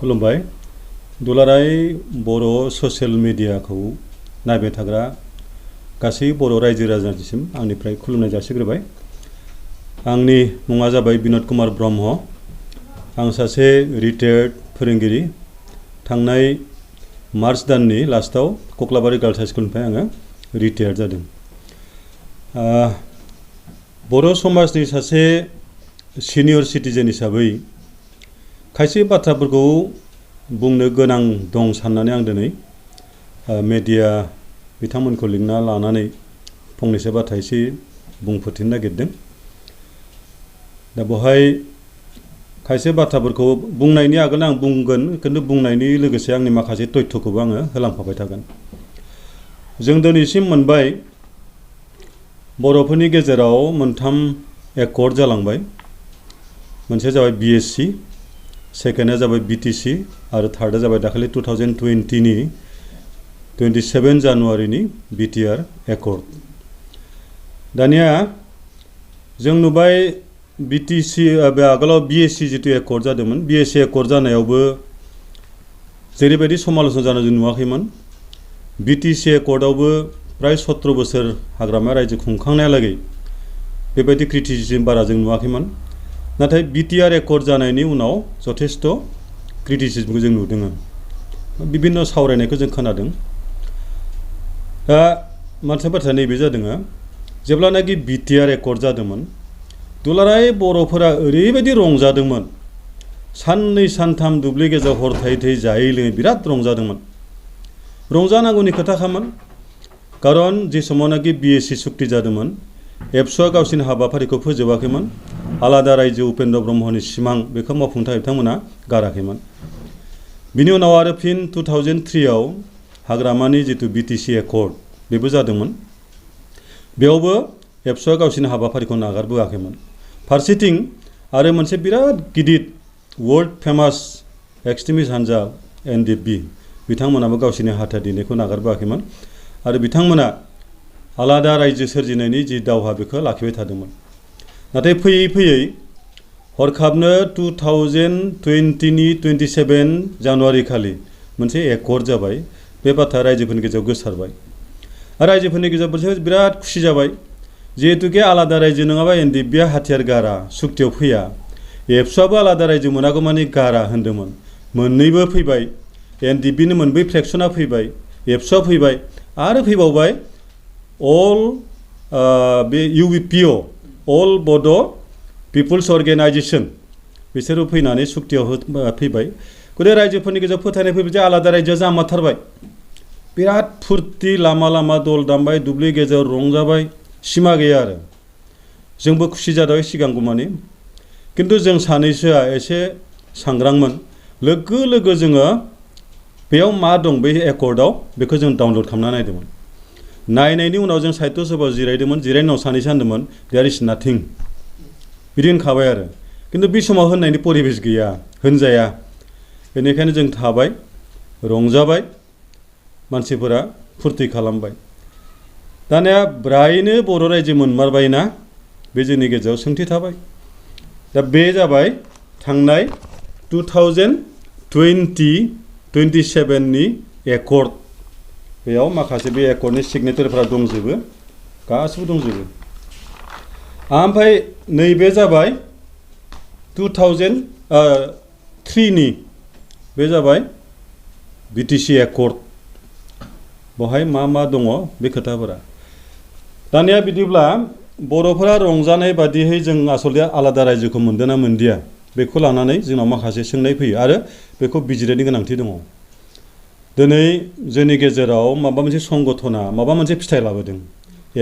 खुलुमबाय दुलाराय बर' ससियेल मिडियाखौ नायबाय थाग्रा गासै बर' रायजो राजानिसिम आंनिफ्राय खुलुमनाय जासिग्रोबाय। आंनि मुङा जाबाय बिनोद कुमार ब्रह्म। आं सासे रिटायार्ड फोरोंगिरि। थांनाय मार्च दाननि लास्टआव कक्लाबारि गार्ल्स हाइ स्कुलनिफ्राय आङो रिटायार्ड जादों। बर' समाजनि सासे सिनियर सिटिजेन हिसाबै खायसे बाथ्राफोरखौ बुंनो गोनां दं साननानै आं दिनै मेडिया बिथांमोनखौ लिंना लानानै फंनैसो बाथ्रा एसे बुंफोरथिनो नागिरदों। दा बेवहाय खायसे बाथ्राफोरखौ बुंनायनि आगोल आं बुंगोन, खिन्थु बुंनायनि लोगोसे आंनि माखासे तथ्यखौबो आङो होलांफाबाय थागोन। जों दिनैसिम मोनबाय बर'फोरनि गेजेराव मोनथाम एकर्ड जालांबाय। मोनसे जाबाय BSc, सेकेन्डआ जाबाय BTC आरो थार्डआ जाबाय दाखालि 2020 नि 27 जानुवारिनि BTR एकर्ड। दानिया जों नुबाय BTC आगोलाव BSc जितु एकर्ड जादोंमोन, BSc एकर्ड जानायावबो जेरैबायदि समालोचना जानाय जों नुवाखैमोन। BTC एकर्डआवबो प्राय 17 बोसोर हाग्रामा रायजो खुंखांनायालागै बेबायदि क्रिटिसिजम बारा जों नुवाखैमोन। नाथाय BTR एकर्ड जानायनि उनाव जथेस्थ क्रिटिसिजमखौ जों नुदों। बिभिन्न सावरायनायखौ जों खोनादों। दा मोनसे बाथ्राया नैबे जादों, जेब्लानाखि BTR एकर्ड जादोंमोन दुलाराय बर'फोरा ओरैबायदि रंजादोंमोन। साननै सानथाम दुब्लि गेजेराव हर थायै थायै जायै लोङै बिराद रंजादोंमोन। रंजानांगौनि खोथाखामोन, खारन जे समावनाखि BSc सुक्ति जादोंमोन एबसुआ गावसिनि हाबाफारिखौ फोजोबाखैमोन। आलादा रायजो उपेन्द्र ब्रह्मनि सिमां बेखौ मावफुंनो थाखाय बिथांमोना गाराखैमोन। बिनि उनाव आरो फिन 2003 आव हाग्रामानि जितु BTC एकर्ड बेबो जादोंमोन। बेयावबो एबसुआ गावसिनि हाबाफारिखौ नागारबोआखैमोन। फारसेथिं आरो मोनसे बिराद गिदिर वर्ल्ड फेमास एक्सट्रिमिस्ट हान्जा NDP बिथांमोनाबो गावसिनि हाथियार दिन्नायखौ नागारबोआखैमोन आरो बिथांमोना आलादा रायजो सोरजिनायनि जि दावहा बेखौ लाखिबाय थादोंमोन। नाथाय फैयै फैयै हरखाबनो 2020 नि 27 जानुवारि खालि मोनसे एकर्ड जाबाय। बे बाथ्राया रायजोफोरनि गेजेराव गोसारबाय। रायजोफोरनि गेजेराव मोनसे बिराद खुसि जाबाय, जिहेतुके आलादा रायजो नङाबा NDPआ हाथियार गारा, सुक्तियाव फैया। एबसुआबो आलादा रायजो मोनागौ मानि गारा होन्दोंमोन। मोननैबो फैबाय। NDPनि मोनब्रै फ्रेक्सना फैबाय, एबसुआ फैबाय आरो फैबावबाय अल बे UBPO अल बड' पिपुल्स अर्गेनाइजेसन बिसोरो फैनानै सुक्तियाव फैबाय। गथिखे रायजोफोरनि गेजेराव फोथायनाय फैबाय जे आलादा रायजोआ जामारथारबाय। बिराद फुर्ति, लामा लामा दल दामबाय, दुब्लि गेजेराव रंजाबाय, सिमा गैया आरो। जोंबो खुसि जादों सिगांगौमानि। खिन्थु जों सानैसोआ एसे सांग्रांमोन। लोगो लोगो जोङो बेयाव मा दं बे एकर्डआव बेखौ जों डाउनलड खालामना नायदोंमोन। नायनायनि उनाव जों साहित्य सभायाव जिरायदोंमोन। जिरायनाय उनाव सानैसो होनदोंमोन देयार इज नाथिं, बिदि होनखाबाय आरो। खिन्थु बे समाव होननायनि परिबेस गैया, होनजाया। बेनिखायनो जों थाबाय, रंजाबाय, मानसिफोरा फुर्ति खालामबाय। दानिया ब्रायनो बर' रायजो मोनमारबायना, बे जोंनि गेजेराव सोंथि थाबाय। दा बे जाबाय थांनाय 2027 नि एकर्ड। बेयाव माखासे बे एकर्डनि सिगनेचारफोरा दंजोबो, गासिबो दंजोबो। ओमफ्राय नैबे जाबाय 2003 नि, बे जाबाय BTC एकर्ड। बेवहाय मा मा दङ बे खोथाफोरा। दानिया बिदिब्ला बर'फोरा रंजानाय बादियै जों आसलथे आलादा रायजोखौ मोनदोंना मोनदिया बेखौ लानानै जोंनाव माखासे सोंनाय फैयो आरो बेखौ बिजिरनायनि गोनांथि दङ। दिनै जोंनि गेजेराव माबा मोनसे संगठना माबा मोनसे फिथाइ लाबोदों।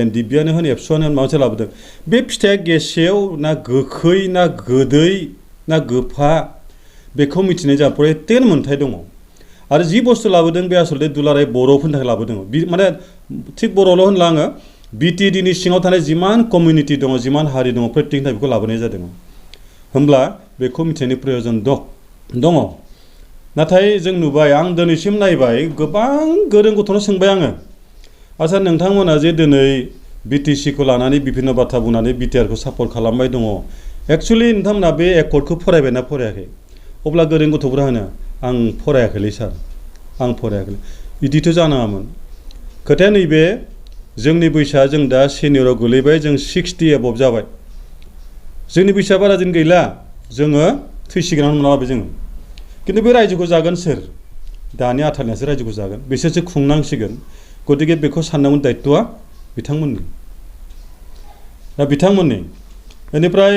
NDPआनो होन एबसुआनो होन माबा मोनसे लाबोदों। बे फिथाइया गेसेव ना गोखै ना गोदै ना गोफा बेखौ मिथिनाय जा प्रटेन मोन्थाय दङ। आरो जि बुस्थु लाबोदों बे आसलथे दुलाराय बर'फोरनि थाखाय लाबोदों। माने थिग बर'ल' होनला आङो, BTDनि सिङाव थानाय जिमान कमिउनिटि दङ, जिमान हारि दङ, प्रत्येकनि थाखाय बेखौ लाबोनाय जादों। होमब्ला बेखौ मिथिनायनि प्रयजन दङ। नाथाय जों नुबाय, आं दिनैसिम नायबाय, गोबां गोरों गथ'नो सोंबाय आङो, आच्चा नोंथांमोना जे दिनै BTCखौ लानानै बिभिन्न बाथ्रा बुंनानै BTRखौ सापर्ट खालामबाय दङ, एक्चुअलि नोंथांमोना बे एकर्डखौ फरायबायना फरायाखै? अब्ला गोरों गथ'फोरा होनो आं फरायाखैलै सार आं फरायाखै बिदिथ' जानाङामोन खोथाया नैबे जोंनि बैसोआ जों दा सिनियराव गोलैबाय जों 60 एबभ जाबाय जोंनि बैसोआ बारा दिन गैला जोङो थैसिगोन नङाबा जोङो खिन्थु बे रायजोखौ जागोन सोर दानि आथालनियासो रायजोखौ जागोन बिसोरसो खुंनांसिगोन गतिके बेखौ साननांगौन दायित्वआ बिथांमोननि दा बिथांमोननि बेनिफ्राय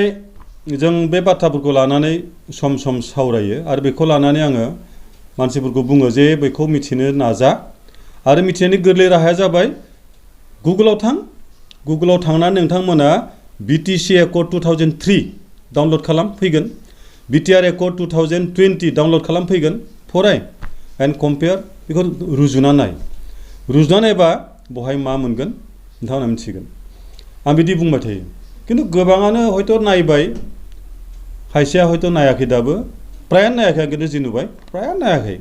जों बे बाथ्राफोरखौ लानानै सम सम सावरायो आरो बेखौ लानानै आङो मानसिफोरखौ बुङो जे बेखौ मिथिनो नाजा आरो मिथिनायनि गोरलै राहाया जाबाय गुगोलाव थांनानै नोंथांमोना बिटिसि एकर्ड 2003 डाउनलड खालाम फैगोन बिटिआर एकर्ड 2020 डाउनलड खालाम फैगोन फराय एन्ड कम्पेयार बेखौ रुजुना नायबा बहाय मा मोनगोन नोंथांमोना मिथिगोन आं बिदि बुंबाय थायो खिन्थु गोबाङानो हयथ' नायबाय खायसेया हयथ' नायाखै दाबो प्रायानो नायाखै खिन्थु जि नुबाय प्रायानो नायाखै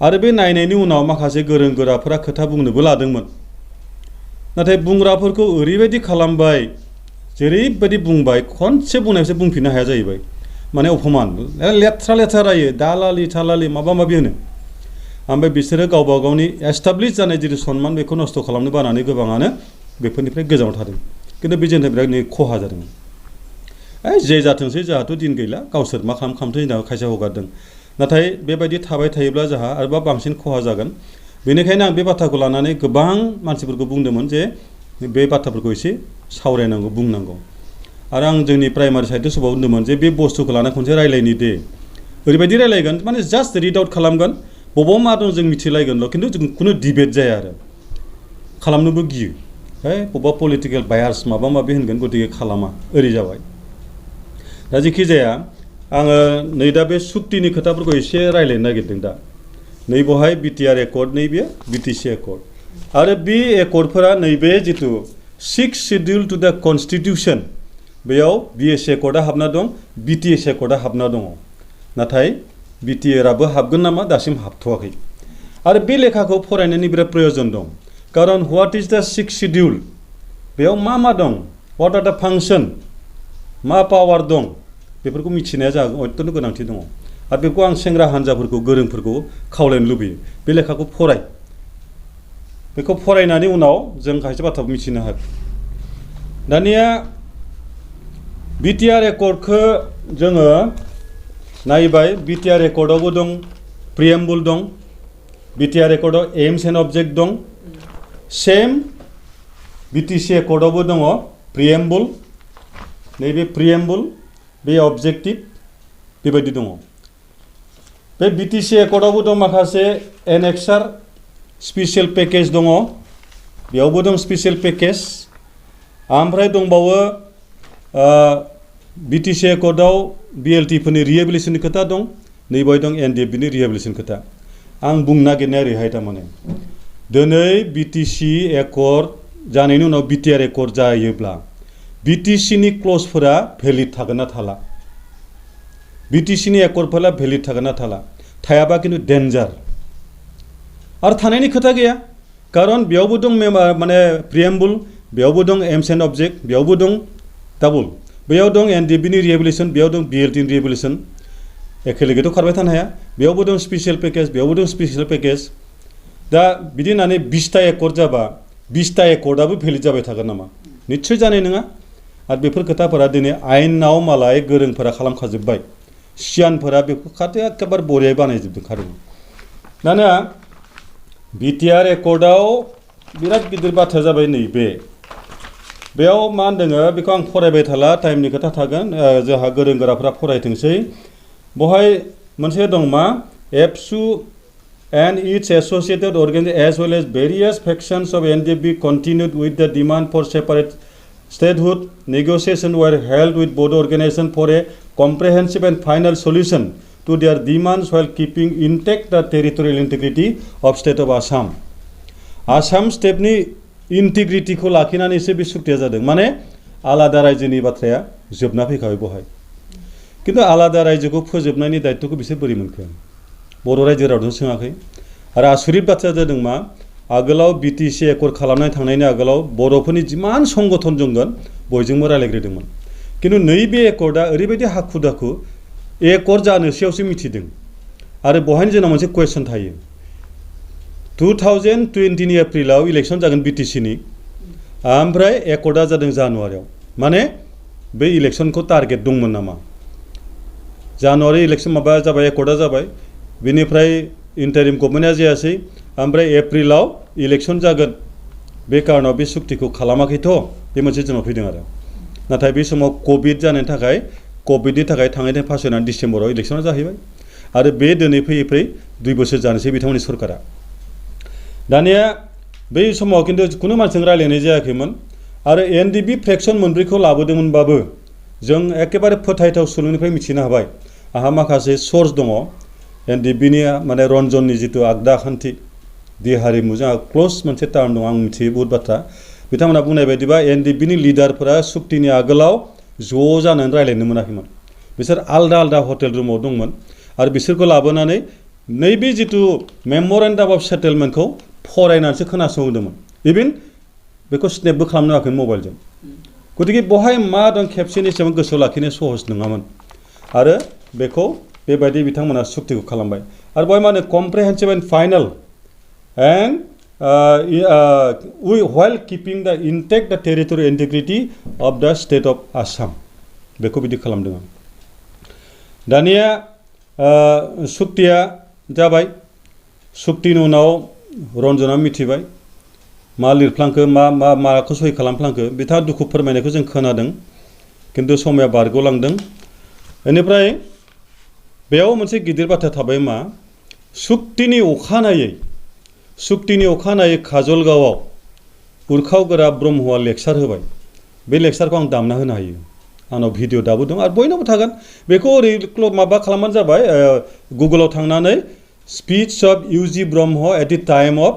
आरो बे नायनायनि उनाव माखासे गोरों गोराफोरा खोथा बुंनोबो लादोंमोन नाथाय बुंग्राफोरखौ ओरैबायदि खालामबाय जेरैबायदि बुंबाय खनसे बुंनायसो बुंफिननो हाया जाहैबाय माने अपमान लेथ्रा रायो दालालि थालालि माबा माबि होनो ओमफ्राय बिसोरो गावबा गावनि एस्टाब्लिश जानाय जितु सनमान बेखौ नस्थ' खालामनो बानानै गोबाङानो बेफोरनिफ्राय गोजानाव थादों खिन्थु बे जोंनि बिराद खहा जादों जे जाथोंसै जोंहाथ' दिन गैला गावसोर मा खालामथों होनना खायसे हगारदों नाथाय बेबायदि थाबाय थायोब्ला जोंहा आरोबाव बांसिन खहा जागोन बेनिखायनो आं बे बाथ्राखौ लानानै गोबां मानसिफोरखौ बुंदोंमोन जे बे बाथ्राफोरखौ एसे सावरायनांगौ बुंनांगौ आरो आं जोंनि प्राइमारि साहित्य सभायाव बुंदोंमोन जे बे बुस्थुखौ लाना खनसे रायलायनि दे ओरैबायदि रायलायगोन माने जास्ट रिड आउट खालामगोन बबाव मा दं जों मिथिलायगोनल' खिन्थु जों खुनु डिबेट जाया आरो खालामनोबो गियो बबेबा पलिटिकेल बायार्स माबा माबि होनगोन गतिके खालामा ओरै जाबाय दा जेखि जाया आङो नै दा बे सुक्तिनि खोथाफोरखौ एसे रायलायनो नागिरदों दा नै बहाय बिटिआर एकर्ड नैबे बिटिसि एकर्ड आरो बे एकर्डफोरा नैबे जितु 6 शिड्युल टु द कन्स्टिटिउसन बेयाव बिएसि एकर्डआ हाबना दं बिटिएस एकर्डआ हाबना दङ नाथाय बिटिआरआबो हाबगोन नामा दासिम हाबथ'वाखै आरो बे लेखाखौ फरायनायनि बिराद प्रयोजन दं खारन व्हाट इज द 6 शिड्युल बेयाव मा दं व्हाट आर द फांसन मा पावार दं बेफोरखौ मिथिनाया जोंहा अत्यन्त गोनांथि दङ आरो बेखौ आं सेंग्रा हान्जाफोरखौ गोरोंफोरखौ खावलायनो लुबैयो बे लेखाखौ फराय बेखौ फरायनानै उनाव जों खायसे बाथ्राखौ मिथिनो हागोन दानिया बिटिआर एकर्डखौ जोङो नायबाय बिटिआर एकर्डआवबो दं प्रिएम्बुल दं बिटिआर एकर्डआव एम्स एन्ड अबजेक्ट दं सेम बिटिसि एकर्डआवबो दङ प्रिएम्बुल नैबे प्रिएम्बुल बे अबजेक्टिभ बेबायदि दङ बे बिटिसि एकर्डआवबो दं माखासे एनेक्सार स्पेसियेल पेकेज दङ बेयावबो दं स्पेसियेल पेकेज ओमफ्राय दंबावो बिटिसि एकर्डआव बिएलटिफोरनि रिहेबिलिटेसननि खोथा दं नैबाय दं एनडिएफबिनि रिहेबिलिटेसन खोथा आं बुंनो नागिरनाया ओरैहाय थारमाने दिनै बिटिसि एकर्ड जानायनि उनाव बिटिआर एकर्ड जायोब्ला बिटिसिनि क्लजफोरा भेलिड थागोन ना थाला बिटिसिनि एकर्डफोरा भेलिड थागोन ना थाला थायाबा खिन्थु डेन्जार आरो थानायनि खोथा गैया खारन बेयावबो दं माने प्रिएम्बुल बेयावबो दं एम्स एन्ड अबजेक्ट बेयावबो दं डाबल बेयाव दं एनडिएफबिनि रिहेबिलिटेसन बेयाव दं बिएलटिनि रिहेबिलिटेसन एखे लोगोथ' खारबाय थानो हाया बेयावबो दं स्पेसियेल पेकेज बेयावबो दं स्पेसियेल पेकेज दा बिदि होननानै 20टा एकर्ड जाबा 20टा एकर्डआबो भेलिड जाबाय थागोन नामा निस्सय जानाय नङा आरो बेफोर खोथाफोरा दिनै आयेनाव मालाय गोरोंफोरा खालामखाजोब्बाय सियानफोरा बेखौ एखेबारे बरियायै बानायजोबदों खादों दाना बिटिआर एकर्डआव बिराद गिदिर बाथ्रा जाबाय नैबे बेयाव मा होनदों बेखौ आं फरायबाय थाला टाइमनि खोथा थागोन जोंहा गोरों गोराफ्रा फरायथोंसै बहाय मोनसे दं मा एबसु and its associated organizations as well as various factions of NDFB continued with the demand for separate statehood. Negotiations were held with both organizations for a comprehensive and final solution to their demands while keeping intact the territorial integrity of state of Assam. Assam state ni integrity ko lakinanैसो बे सुक्तिया जादों माने आलादा रायजोनि बाथ्राया जोबना फैखाबाय बहाय किन्तु आलादा रायजोखौ फोजोबनायनि दायित्वखौ बिसोर बोरै मोनखो बर' रायजो रावजों सोङाखै आरो आसुरित बाथ्राया जादों मा आगोलाव बिटिसि एकर्ड खालामनाय थांनायनि आगोलाव बर'फोरनि जिमान संगठन दंमोन बयजोंबो रायलायग्रोदोंमोन किन्तु नैबे एकर्डआ ओरैबायदि हाखु दाखु एकर्ड जानोसैयावसो मिथिदों आरो बहायनो जोंनाव मोनसे कुवेसन थायो 2020 नि एप्रिलाव इलेक्सन जागोन बिटिसि नि ओमफ्राय एकर्डा जादों जानुवारियाव माने बे इलेक्सनखौ टारगेट दंमोन नामा जानुवारि इलेक्सन माबा जाबाय एकर्डा जाबाय बेनिफ्राय इन्टारिम गभर्नमेन्टआ जायासै ओमफ्राय एप्रिलाव इलेक्सन जागोन बे कारनाव बे सुक्तिखौ खालामाखैथ' बे मोनसे जोंनाव फैदों आरो नाथाय बे समाव कोविड जानायनि थाखाय कोविडनि थाखाय थांनाय पास जानानै डिसेम्बराव इलेक्सना जाहैबाय आरो बे दिनै फैयै फैयै 2 बोसोर जानोसै बिथांमोननि सरकारा दानिया बै समाव खिन्थु खुनु मानसिजों रायलायनाय जायाखैमोन आरो एनडिबि फ्रेक्सन मोनब्रैखौ लाबोदोंमोनबाबो जों एकेबारे फोथायथाव सुलुंनिफ्राय मिथिनो हाबाय आहा माखासे सोर्स दङ एनडिबिनि माने रनजननि जितु आगदा खान्थि दि हारिमु जोंहा क्लोज मोनसे टार्म दं आं मिथियो बहुत बाथ्रा बिथांमोना बुंनाय बायदिबा एनडिबिनि लिडारफोरा सुक्तिनि आगोलाव ज' जानानै रायलायनो मोनाखैमोन बिसोर आलदा आलदा हटेल रुमाव दंमोन आरो बिसोरखौ लाबोनानै नैबे जितु मेमरेन्डाम अफ सेटेलमेन्टखौ फरायनानैसो खोनासंदोंमोन इभेन बेखौ स्नेपबो खालामनो हायाखै मबाइलजों गतिके बहाय मा दं खेबसेनि एसेबां गोसोआव लाखिनो सहज नङामोन आरो बेखौ बेबायदि बिथांमोना सुक्तिखौ खालामबाय आरो बहाय मा होनो comprehensive and final and while keeping the intact the territorial integrity of the state of Assam बेखौ बिदि खालामदों आं दानिया सुक्तिया जाबाय सुक्तिनि उनाव रन्जना मिथिबाय मा लिरफ्लांखो माखौ सहि खालामफ्लांखो बिथाङा दुखु फोरमायनायखौ जों खोनादों खिन्थु समाया बारग'लांदों बेनिफ्राय बेयाव मोनसे गिदिर बाथ्रा थाबाय मा सुक्तिनि अखानायै काजलगावआव उरखावगोरा ब्रह्मआ लेक्सार होबाय बे लेक्सारखौ आं दामना होनो हायो आंनाव भिडिअ दाबो दं आरो बयनावबो थागोन बेखौ ओरै माबा खालामबानो जाबाय गुगोलाव थांनानै स्पीच अफ इउजि Brahma at the time of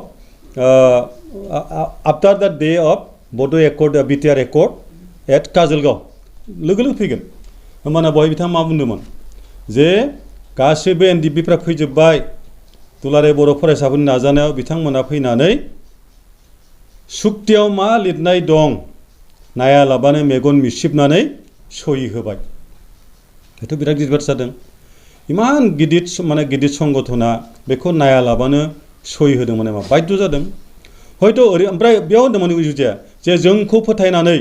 after the day of Bodo' accord BTR accord at Kajalgaon लोगो लोगो फैगोन होमबाना बहाय बिथाङा मा बुंदोंमोन जे गासैबो एनडिबिफ्रा फैजोब्बाय दुलाराय बर' फरायसाफोरनि नाजानायाव बिथांमोना फैनानै सुक्तियाव मा लिरनाय दं नायालाबानो मेगन मिसिबनानै सहि होबाय बेथ' बिराद गिदिर बाथ्रा जादों इमान गिदिर संगठना बेखौ नायालाबानो सहि होदोंमोन मा बाध्य जादों हयथ' ओमफ्राय बेयाव होनदोंमोन उजुजिया जे जोंखौ फोथायनानै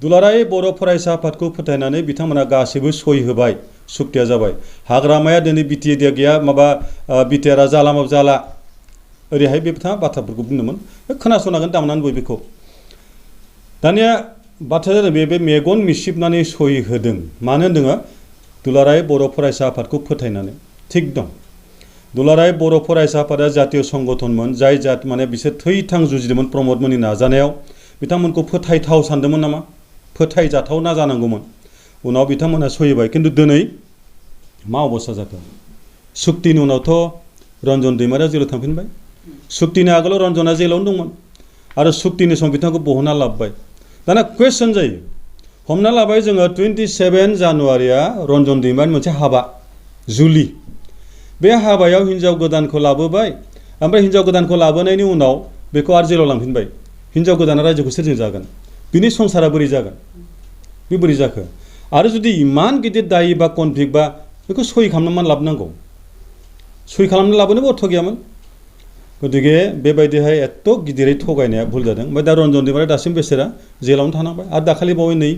दुलाराय बर' फरायसा आफादखौ फोथायनानै बिथांमोना गासैबो सहि होबाय सुक्तिया जाबाय हाग्रामाया दिनै बिटिआर गैया माबा बिटिआरआ जाला माबा जाला ओरैहाय बे बिथाङा बाथ्राफोरखौ बुंदोंमोन खोनासंनांगोन दामनानै बेखौ दानिया बाथ्राया जादों बे मेगन मिसिबनानै सहि होदों मानो होनदों दुलाराय बर' फरायसा आफादखौ फोथायनानै थिग दं दुलाराय बर' फरायसा आफादा जातीय संगठनमोन जाय माने बिसोर थैथां जुजिदोंमोन प्रमद मोननि नाजानायाव बिथांमोनखौ फोथायथाव सानदोंमोन नामा फोथायजाथावना जानांगौमोन उनाव बिथांमोनहा सहिबाय खिन्थु दिनै मा अबस्था जाखो सुक्तिनि उनावथ' रन्जन दैमारिया जेलाव थांफिनबाय सुक्तिनि आगोलाव रन्जना जेलावनो दंमोन आरो सुक्तिनि समाव बिथांखौ बहनना लाबोबाय दाना कुवेसन जायो हमना लाबाय जोङो 27 जानुवारिया रन्जन दैमारिनि मोनसे हाबा जुलि बे हाबायाव हिन्जाव गोदानखौ लाबोबाय ओमफ्राय हिन्जाव गोदानखौ लाबोनायनि उनाव बेखौ आरो जेलाव लांफिनबाय हिन्जाव गोदाना रायजोखौ सोरजों जागोन बिनि संसारा बोरै जागोन बे बोरै जाखो आरो जुदि इमान गिदिर दायि बा कनफ्लिक्ट बा बेखौ सहि खालामनो लाबोनांगौ सहि खालामनो लाबोनोबो अर्थ गैयामोन गतिके बेबायदिहाय एथ' गिदिरै थगायनाया भुल जादों ओमफ्राय दा रन्जन दैमारिया दासिम बेसेरा जेलावनो थानांबाय आरो दाखालि बावै नै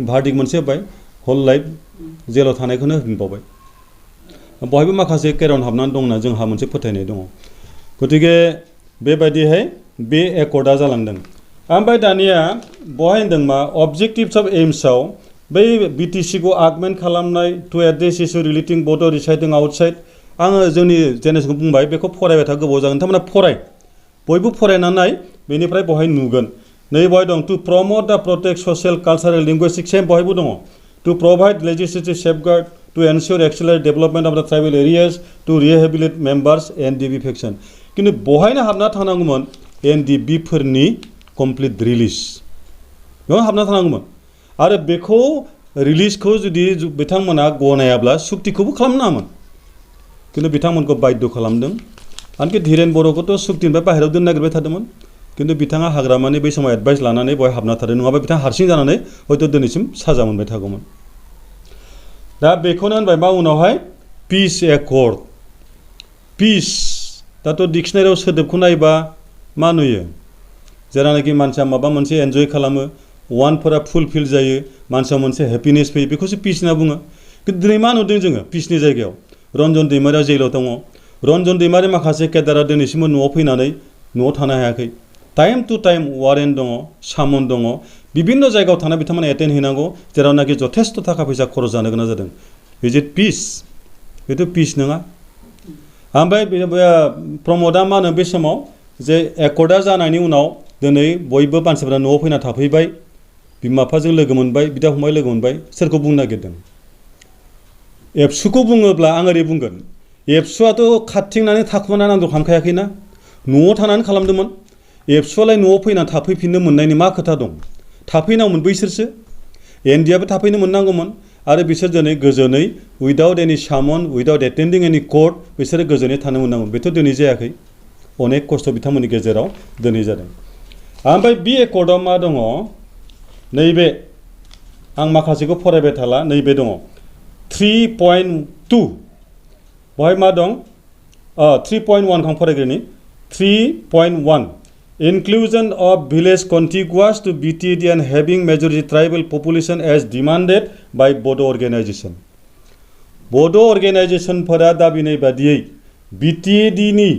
भार्डिक्ट मोनसे होबाय हल लाइफ जेलाव थानायखौनो होनबावबाय बहायबो माखासे केरन हाबनानै दं होनना जोंहा मोनसे फोथायनाय दङ गतिके बेबायदिहाय बे एकर्डा जालांदों ओमफ्राय दानिया बहाय होनदों मा अबजेक्टिभ्स अफ एम्सआव बै बिटिसिखौ आगमेन्ट खालामनाय टु एड्रेस इस्यु रिलेटिं बड' रिसाइडिं आउटसाइड आङो जोंनि जेनेरेसनखौ बुंबाय बेखौ फरायबाय था गोबाव जागोन नोंथांमोना फराय बयबो फरायनानै बेनिफ्राय बहाय नुगोन नै बहाय दं to promote the protect social cultural linguistic same बहायबो दङ to provide legislative safeguard to ensure accelerate development of the tribal areas to rehabilitate members NDB faction खिन्थु बहायनो हाबना थानांगौमोन एनडिबिफोरनि कमप्लिट रिलिज बेयाव हाबना थानांगौमोन आरो बेखौ रिलिजखौ जुदि बिथांमोना गनायाब्ला सुक्तिखौबो खालामनाङामोन खिन्थु बिथांमोनखौ बाध्य खालामदों आनखि धीरेन बर'खौथ' सुक्तिनिफ्राय बाहेरायाव दोननो नागिरबाय थादोंमोन खिन्थु बिथाङा हाग्रामानि बै समाव एडभाइस लानानै बहाय हाबना थादों नङाबा बिथाङा हारसिं जानानै हयथ' दिनैसिम साजा मोनबाय थागौमोन दा बेखौनो होनबाय मा उनावहाय पिस एकर्ड पिस दाथ' डिक्सनारियाव सोदोबखौ नायबा मा नुयो जेरावनाखि मानसिया माबा मोनसे एन्जय खालामो वानफोरा फुलफिल जायो मानसिया मोनसे हेपिनेस फैयो बेखौसो पिस होनना बुङो किन्तु दिनै मा नुदों जोङो पिसनि जायगायाव रनजन दैमारिया जेलाव दङ रनजन दैमारि माखासे केडारा दिनैसिमबो न'आव फैनानै न'आव थानो हायाखै टाइम टु टाइम वारेन्ट दङ सामन दङ बिभिन्न जायगायाव थाना बिथांमोना एटेन्ड हैनांगौ जेरावनाखि जथेस्थ' थाखा फैसा खरस जानो गोनां जादों इज इट पिस बेथ' पिस नङा ओमफ्राय प्रमदआ मा होनो बे समाव जे एकर्डआ जानायनि उनाव दिनै बयबो मानसिफ्रा न'आव फैना थाफैबाय बिमा बिफाजों लोगो मोनबाय बिदा फंबाय लोगो मोनबाय सोरखौ बुंनो नागिरदों एबसुखौ बुङोब्ला आं ओरै बुंगोन एबसुआथ' खारथिंनानै थाखुमानानै आन्दल खालामखायाखैना न'आव थानानै खालामदोंमोन एबसुआलाय न'आव फैनानै थाफैफिननो मोननायनि मा खोथा दं थाफैनांगौमोन बैसोरसो एनडिआबो थाफैनो मोननांगौमोन आरो बिसोर दिनै गोजोनै उइदाउट एनि सामन उइदाउट एटेन्डिं एनि कर्ट बिसोरो गोजोनै थानो मोननांगौमोन बेथ' दिनै जायाखै अनेक खस्थ' बिथांमोननि गेजेराव दिनै जादों ओमफ्राय बे एकर्डआव मा दङ नैबे आं माखासेखौ फरायबाय थाला नैबे दङ 3.2 बहाय मा दं 3.1 खौ आं फरायग्रोनि 3.1 Inclusion of village contiguous to BTD and having majority tribal population as demanded by Bodo organization. Bodo organization फोरा दाबिनाय बादियै BTD नि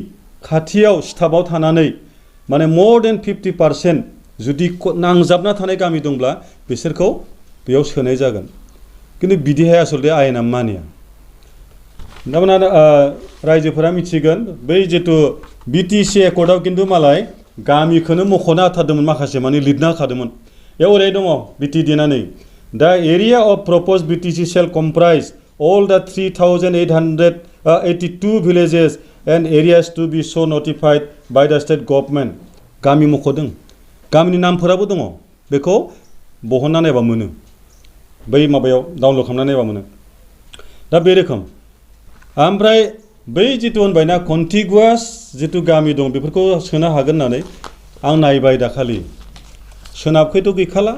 खाथियाव स्टाफआव थानानै माने more than 50% जुदि नांजाबना थानाय गामि दंब्ला बिसोरखौ बेयाव सोनाय जागोन किन्तु बिदिहाय आसलते आयेना मानिया नोंथांमोना रायजोफोरा मिथिगोन बै जितु बिटिसि एकर्डआव किन्तु मालाय गामिखौनो मख'ना होथारदोंमोन माखासे माने लिरना होखादोंमोन बेयाव ओरै दङ बिटिडि ना नै दा area of proposed BTC shall comprise all the 3,882 villages and areas to be so notified by the state government गामि मख'दों गामिनि नामफोराबो दङ बेखौ बहनना नायबा मोनो बै माबायाव डाउनल'ड खालामना नायबा मोनो दा बे रोखोम ओमफ्राय बै जितु होनबायना कन्टिगुवास जितु गामि दं बेफोरखौ सोनो हागोन होननानै आं नायबाय दाखालि सोनाबखैथ' गैखाला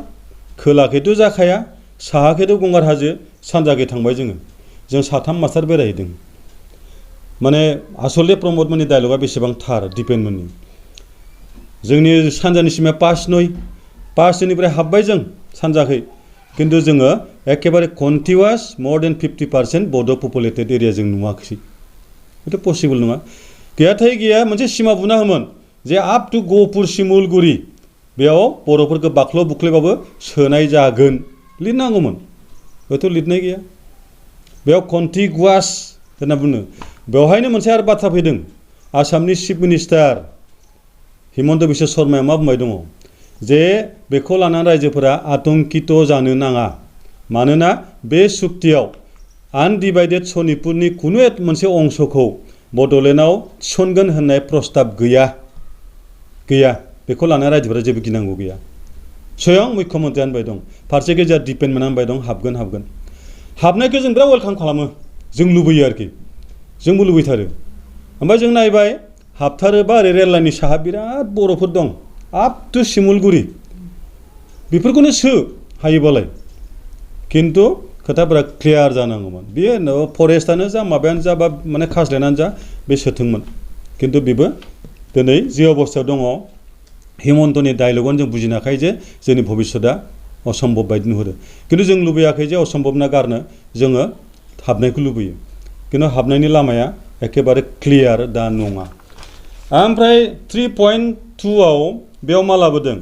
खोलाखैथ' जाखाया साहाखैथ' गंगार हाजो सानजाखै थांबाय जों साथाम मास्टार बेरायहैदों माने आसलते प्रमदमोननि डायलगा बेसेबां थार दिपेनमोननि जोंनि सानजानि सिमाया 5-9 हाबबाय जों सानजाखै किन्तु जोङो एकेबारे कन्टिगुवास मोर देन 50% बड' पपुलेटेड एरिया जों नुवाखै बेथ' पसिबल नङा गैयाथाय गैया मोनसे सिमा बुना होमोन जे आप टु गहपुर सिमुलगुरि बेयाव बर'फोरखौ बाख्ल' बुख्लैबाबो सोनाय जागोन लिरनांगौमोन बेथ' लिरनाय गैया बेयाव कन्टिगुवास होनना बुङो बेवहायनो मोनसे आरो बाथ्रा फैदों आसामनि चिफ मिनिस्टार हिमन्त बिश्व शर्माया मा बुंबाय दङ जे बेखौ लानानै रायजोफोरा आतंकित जानो नाङा मानोना बे सुक्तियाव आनडिभाइडेड सनितपुरनि कुनु मोनसे अंशखौ बड'लेण्डआव थिसनगोन होननाय प्रस्ताब गैया बेखौ लानानै रायजोफोरा जेबो गिनांगौ गैया स्वयं मुख्यमन्त्रिया होनबाय दं फारसेखै जोंहा दिपेनमेन्टआ होनबाय दं हाबगोन हाबनायखौ जों बिराद वेलकाम खालामो जों लुबैयो आरोखि जोंबो लुबैथारो ओमफ्राय जों नायबाय हाबथारोबा ओरै रेल लाइननि साहा बिराद बर'फोर दं आप टु सिमुलगुरि बेफोरखौनो सो हायोबालाय किन्तु खोथाफोरा क्लियार जानांगौमोन बेयो फरेस्टआनो जा माबायानो जा बा माने खाज्लायनानो जा बे सोथोंमोन किन्तु बेबो दिनै जे अबस्थायाव दङ हिमन्तनि डायलगावनो जों बुजिनो हाखायो जे जोंनि भबिष्यतआ असम्भब बायदि नुहुरो किन्तु जों लुबैयाखै जे असम्भब ना गारनो जोङो हाबनायखौ लुबैयो किन्तु हाबनायनि लामाया एखेबारे क्लियार दा नङा ओमफ्राय 3.2 आव बेयाव मा लाबोदों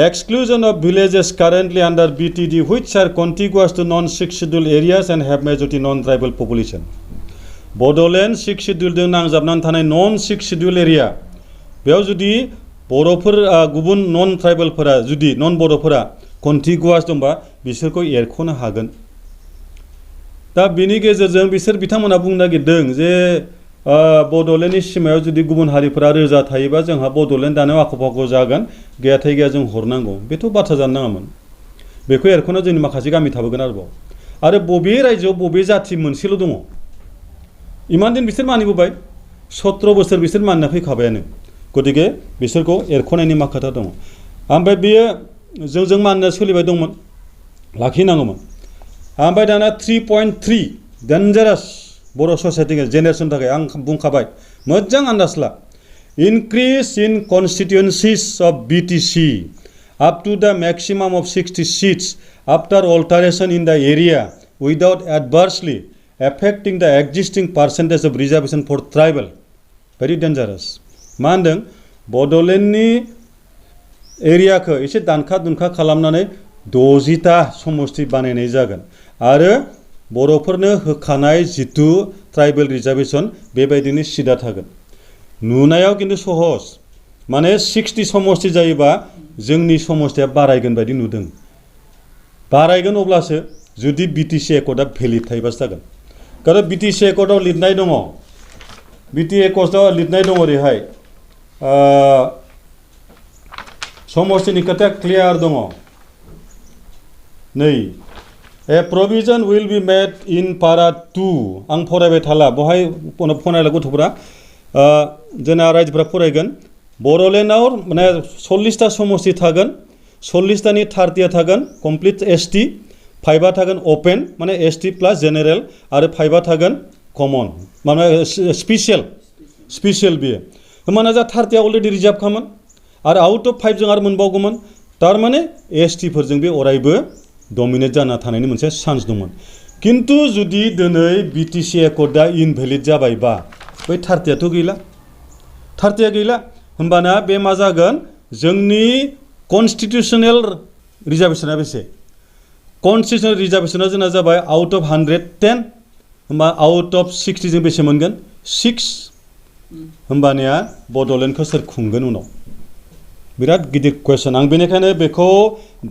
exclusion of villages currently under BTD which are contiguous to non-6 scheduled areas and have majority non-tribal population Bodoland 6 scheduled नांजाबनानै थानाय non-6 scheduled area बेयाव जुदि बर'फोर गुबुन नन ट्राइबेलफोरा जुदि नन बर'फोरा कन्टिगुवास दंबा बिसोरखौ एरख'नो हागोन दा बेनि गेजेरजों बिथांमोना बुंनो नागिरदों जे बड'लेण्डनि सिमायाव जुदि गुबुन हारिफोरा रोजा थायोबा जोंहा बड'लेण्ड दानायाव आख' फाख' जागोन गैयाथाय गैया जों हरनांगौ बेथ' बाथ्रा जानो नाङामोन बेखौ एरख'ना जोंनि माखासे गामि थाबोगोन आरो बबे रायजोआव बबे जाथि मोनसेल' दङ इमान दिन बिसोर मानिबोबाय 17 बोसोर बिसोर मानिना फैखाबायानो गतिके बिसोरखौ एरख'नायनि मा खोथा दङ ओमफ्राय बेयो जों मानिना सोलिबाय दंमोन लाखिनांगौमोन ओमफ्राय दाना 3.3 डेन्जारास बर' ससाइटिनि जेनेरेसन थाखाय आं बुंखाबाय मोजां आन्दाज ला increase in constituencies of BTC up to the maximum of 60 seats after alteration in the area without adversely affecting the existing percentage of reservation for tribal. Very dangerous. मा होनदों बड'लेण्डनि एरियाखौ एसे दानखा दुनखा खालामनानै 60टा समष्टि बानायनाय जागोन आरो बर'फोरनो होखानाय जितु ट्राइबेल रिजार्भेशन बेबायदिनो सिदा थागोन नुनायाव खिन्थु सहज माने 60 समष्टि जायोबा जोंनि समष्टिया बारायगोन बायदि नुदों बारायगोन अब्लासो जुदि बिटिसि एकर्डआ भेलिड थायोबासो जागोन कारण बिटिसि एकर्डआव लिरनाय दङ बिटिसि एकर्डआव लिरनाय दङ ओरैहाय समष्टिनि खोथाया क्लियार दङ नै A provision will be made in para 2 आं फरायबाय थाला बहाय फरायला गथ'फोरा जोंना रायजोफोरा फरायगोन बड'लेण्डआव माने 40टा समष्टि थागोन 40टानि 30आ थागोन कमप्लिट एसटी 5आ थागोन ओपन माने एसटी प्लस जेनेरेल आरो 5आ थागोन कमन माने स्पेशल बियो होमबाना जा 30आ अलरेडि रिजार्भ खामोन आरो आउट अफ 5 जों आरो मोनबावगौमोन तारमाने एसटी फोरजों बे अरायबो डमिनेट जाना थानायनि मोनसे चान्स दंमोन किन्तु जुदि दिनै बिटिसि एकर्डआ इनभेलिड जाबायबा बै 30आथ' गैला 30आ गैला होमबाना बे मा जागोन जोंनि कन्स्टिटिउशनेल रिजार्भेशना बेसे कन्स्टिटिउशनेल रिजार्भेशना जोंना जाबाय आउट अफ 110 होमबा आउट अफ 60 जों बेसे मोनगोन 6 होमबानिया बड'लेण्डखौ सोर खुंगोन उनाव बिराद गिदिर कुवेश्चन आं बेनिखायनो बेखौ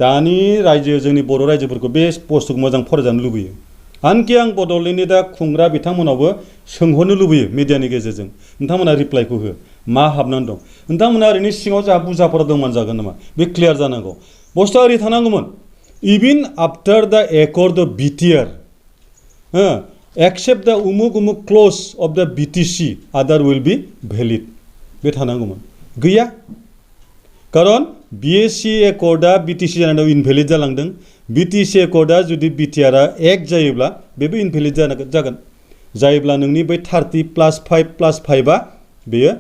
दानि रायजो जोंनि बर' रायजोफोरखौ बे पस्टखौ मोजां फरायजानो लुबैयो आनखि आं बड'लेण्डनि दा खुंग्रा बिथांमोनावबो सोंहरनो लुबैयो मिडियानि गेजेरजों नोंथांमोना रिप्लाइखौ हो मा हाबनानै दं नोंथांमोना ओरैनो सिङाव जा बुजाफोरा दंमान जागोन नामा बे क्लियार जानांगौ बुस्थुआ ओरै थानांगौमोन इभेन आफ्टार द एकर्ड अफ बिटिआर एक्सेप्ट द उमुक क्लज अफ द बिटिसि आदार विल बी भेलिड बे थानांगौमोन गैया कारण बिएसि एकर्डआ बिटिसि जानायाव इनभेलिड जालांदों बिटिसि एकर्डआ जुदि बिटिआरआ एक जायोब्ला बेबो इनभेलिड जागोन जायोब्ला नोंनि बै 30 + 5 + 5आ बेयो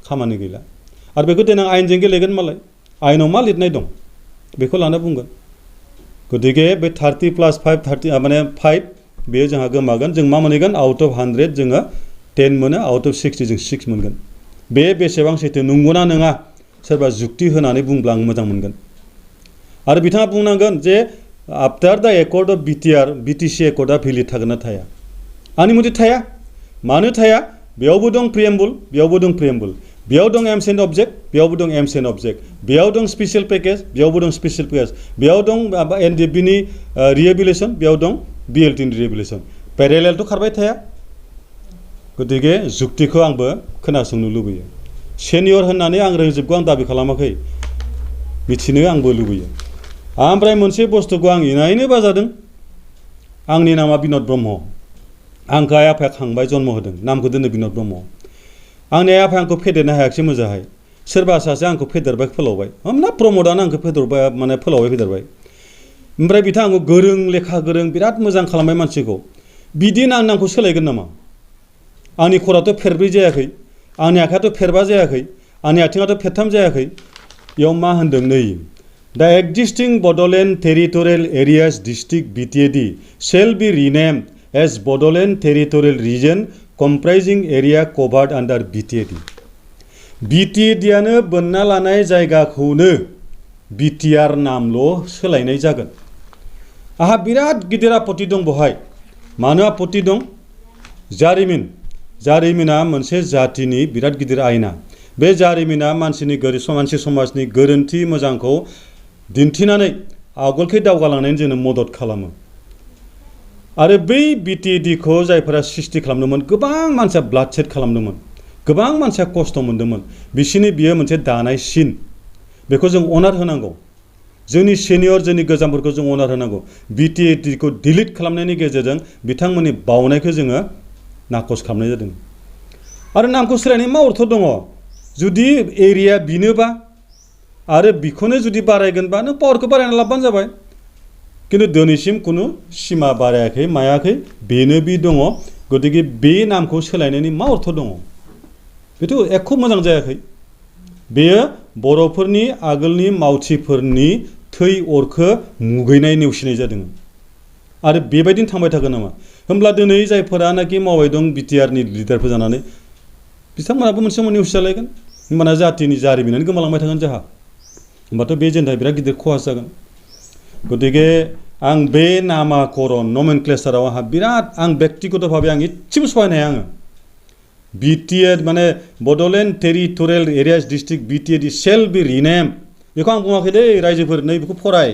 खामानि गैला आरो बेखौ देनां आयेनजों गेलेगोन मालाय आयेनाव मा लिरनाय दं बेखौ लाना बुंगोन गतिके बे 30 + 5 30 माने 5 बेयो जोंहा गोमागोन जों मा मोनहैगोन आउट अफ 100 जोङो 10 मोनो आउट अफ 60 जों 6 मोनगोन बे बेसेबां सैथो नंगौना नङा सोरबा जुक्ति होनानै बुंब्ला आं मोजां मोनगोन आरो बिथाङा बुंनांगोन जे आफ्टार द accord of BTR BTC एकर्डआ valid थागोन ना थाया आंनि मथे थाया मानो थाया बेयावबो दं प्रिएम्बल बेयावबो दं प्रिएम्बल बेयाव दं एम्स एन्ड अबजेक्ट बेयावबो दं एम्स एन्ड अबजेक्ट बेयाव दं स्पेशल पेकेज बेयावबो दं स्पेशल पेकेज बेयाव दं एनडिएफबिनि रिहेबिलिटेसन बेयाव दं बिएलटिनि रिहेबिलिटेसन पेरेलेलथ' खारबाय थाया गतिके जुक्तिखौ आंबो खोनासंनो लुबैयो सेनियर होननानै आं रोंजोबगौ आं दाबि खालामाखै मिथिनो आंबो लुबैयो ओमफ्राय मोनसे बुस्थुखौ आं इनायनो बाजादों आंनि नामा बिनद ब्रह्म आंखौ आइ आफाया खांबाय जन्म होदों नामखौ दोनो बिनद ब्रह्म आंनि आइ आफाया आंखौ फेदेरनो हायाखिसै मोजाङै सोरबा सासे आंखौ फेदेरबाय फोलावबाय हमना प्रमदानो आंखौ फेदेरबाय माने फोलावबाय फेदेरबाय ओमफ्राय बिथाङा आंखौ गोरों लेखा गोरों बिराद मोजां खालामबाय मानसिखौ बिदिनो आंनि नामखौ सोलायगोन नामा आंनि खराथ' फेरब्रै जायाखै आंनि आखायाथ' फेरबा जायाखै आंनि आथिङाथ' फेरथाम जायाखै बेयाव मा होनदों नै दा existing Bodoland territorial areas district BTAD shall be renamed as Bodoland territorial region comprising area covered under BTAD बिटिएडिआनो बोनना लानाय जायगाखौनो बिटिआर नामल' सोलायनाय जागोन आहा बिराद गिदिर आपत्ति दं बहाय मानो आपत्ति दं जारिमिना मोनसे जातिनि बिराद गिदिर आयना बे जारिमिना मानसि समाजनि गोरोन्थि मोजांखौ दिन्थिनानै आगोलखै दावगालांनायनि जोंनो मदद खालामो आरो बै बिटिएडिखौ जायफोरा सृष्टि खालामदोंमोन गोबां मानसिया ब्लाड सेड खालामदोंमोन गोबां मानसिया खस्थ' मोन्दोंमोन बिसिनि बियो मोनसे दानाय सिन बेखौ जों अनार होनांगौ जोंनि सिनियर जोंनि गोजामफोरखौ जों अनार होनांगौ बिटिएडिखौ डिलिट खालामनायनि गेजेरजों बिथांमोननि बावनायखौ जोङो नाकस खालामनाय जादों आरो नामखौ सोलायनाय मा अर्थ दङ जुदि एरिया बिनोबा आरो बिखौनो जुदि बारायगोनबा नों पावारखौ बारायना लाबानो जाबाय किन्तु दिनैसिम खुनु सिमा बारायाखै मायाखै बेनो बि दङ गतिके बे नामखौ सोलायनायनि मा अर्थ दङ बेथ' एख' मोजां जायाखै बेयो बर'फोरनि आगोलनि मावथिफोरनि थै अरखो मुगैनाय नेवसिनाय जादों आरो बेबायदिनो थांबाय थागोन नामा होमब्ला दिनै जायफोरानाखि मावबाय दं बिटिआरनि लिडारफोर जानानै बिथांमोनाबो मोनसे समाव नेवसि जालायगोन होमबाना जातिनि जारिमिनानो गोमालांबाय थागोन जोंहा होमबाथ' बे जोंनि थाखाय बिराद गिदिर खहा जागोन गतिके आं बे नामाकरण नमेनक्लेचाराव आंहा बिराद आं व्यक्तिगतभावे आं इसेबो सहायनो हाया आङो बिटिआर माने Bodoland territorial areas district BTR shall be rename बेखौ आं बुङाखै दै रायजोफोर नै बेखौ फराय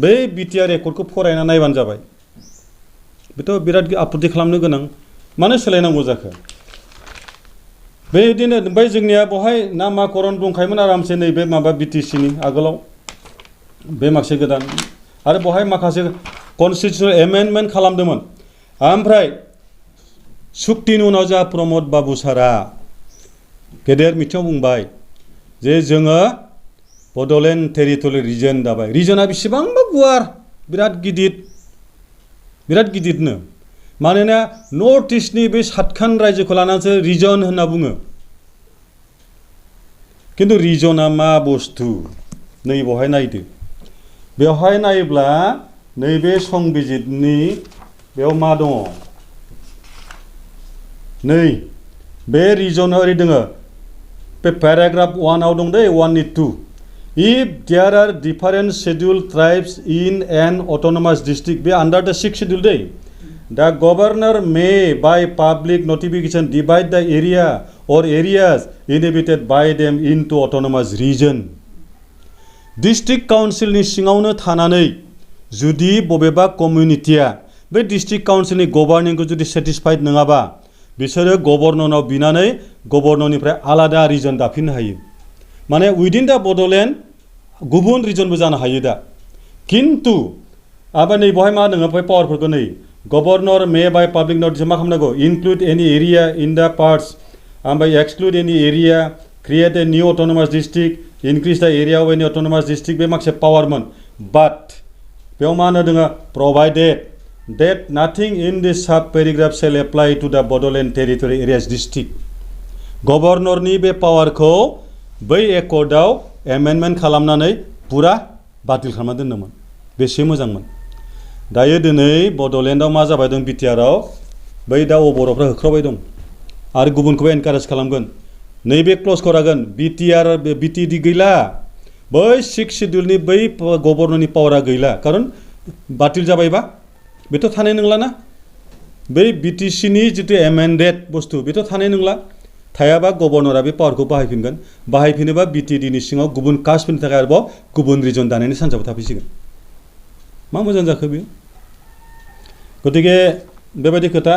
बै बिटिआर रेकर्डखौ फरायना नायबानो जाबाय बेथ' बिराद आपत्ति खालामनो गोनां मानो सोलायनांगौ जाखो बेदिनो ओमफ्राय जोंनिया बहाय नामाकरण दंखायोमोन आरामसे नैबे माबा बिटिसिनि आगोलाव बे माखासे गोदान आरो बहाय माखासे कनस्टिटिउसनेल एमेन्डमेन्ट खालामदोंमोन ओमफ्राय सुक्तिनि उनाव जा प्रमद बाबु सारा गेदेर मिथिङाव बुंबाय जे जोङो बड'लेण्ड टेरिटरियेल रिजन दाबाय रिजना बेसेबांबा गुवार बिराद गिदिरनो मानोना नर्थ इस्टनि बे सातखान रायजोखौ लानानैसो रिजन होनना बुङो खिन्थु रिजना मा बुस्थु नै बहाय नायदो बेवहाय नायोब्ला नैबे संबिजितनि बेयाव मा दङ नै बे रिजन ओरै दोङो बे पेराग्राफ 1 आव दं दै 1 2 if there are different scheduled tribes in an autonomous district be under the 6th schedule day the governor may by public notification divide the area or areas inhabited by them into autonomous region district council नि सिङावनो थानानै जुदि बबेबा कमिउनिटिया बे district काउन्सिलनि गभर्निंखौ जुदि satisfied नङाबा बिसोरो गभर्नरनाव बिनानै गभर्नरनिफ्राय आलादा रिजन दाफिननो हायो माने उइदिन दा बड'लेण्ड गुबुन रिजनबो जानो हायो दा किन्तु आबा नै बहाय मा दङ बे पावारफोरखौ नै गभर्नर मे बाय पाब्लिक नटिस मा खालामनांगौ इनक्लुड एनि एरिया इन दा पार्ट्स ओमफ्राय एक्सक्लुड एनि area create a new autonomous district increase द एरिया अफ एनि अट'नमास डिस्ट्रिक्ट बे माखासे पावारमोन बाट बेयाव मा होनो दोङो प्रभाइडेड that nothing in this sub paragraph shall apply to the Bodoland Territorial Areas District. गभर्नरनि बे पावारखौ बै एकर्डआव एमेन्डमेन्ट खालामनानै पुरा बातिल खालामना दोनदोंमोन बेसे मोजांमोन दायो दिनै बड'लेण्डआव मा जाबाय दं बिटिआरआव बै दा बर'फ्रा होख्रावबाय दं आरो गुबुनखौबो एनकारेज खालामगोन नैबे क्लज करागोन बिटिआर बिटिडि गैला बै 6 शिड्युलनि बै गभर्नरनि पावारा गैला खारन बातिल जाबायबा बेथ' थानाय नंलाना बै बिटिसिनि जितु एमेन्डेड बुस्थु बेथ' थानाय नंला थायाबा गभर्नरा बे पावारखौ बाहायफिनगोन बाहायफिनोबा बिटिडिनि सिङाव गुबुन कास्टफोरनि थाखाय आरोबाव गुबुन रिजन दानायनि सान्साबो थाफैसिगोन मा मोजां जाखो बेयो गतिके बेबायदि खोथा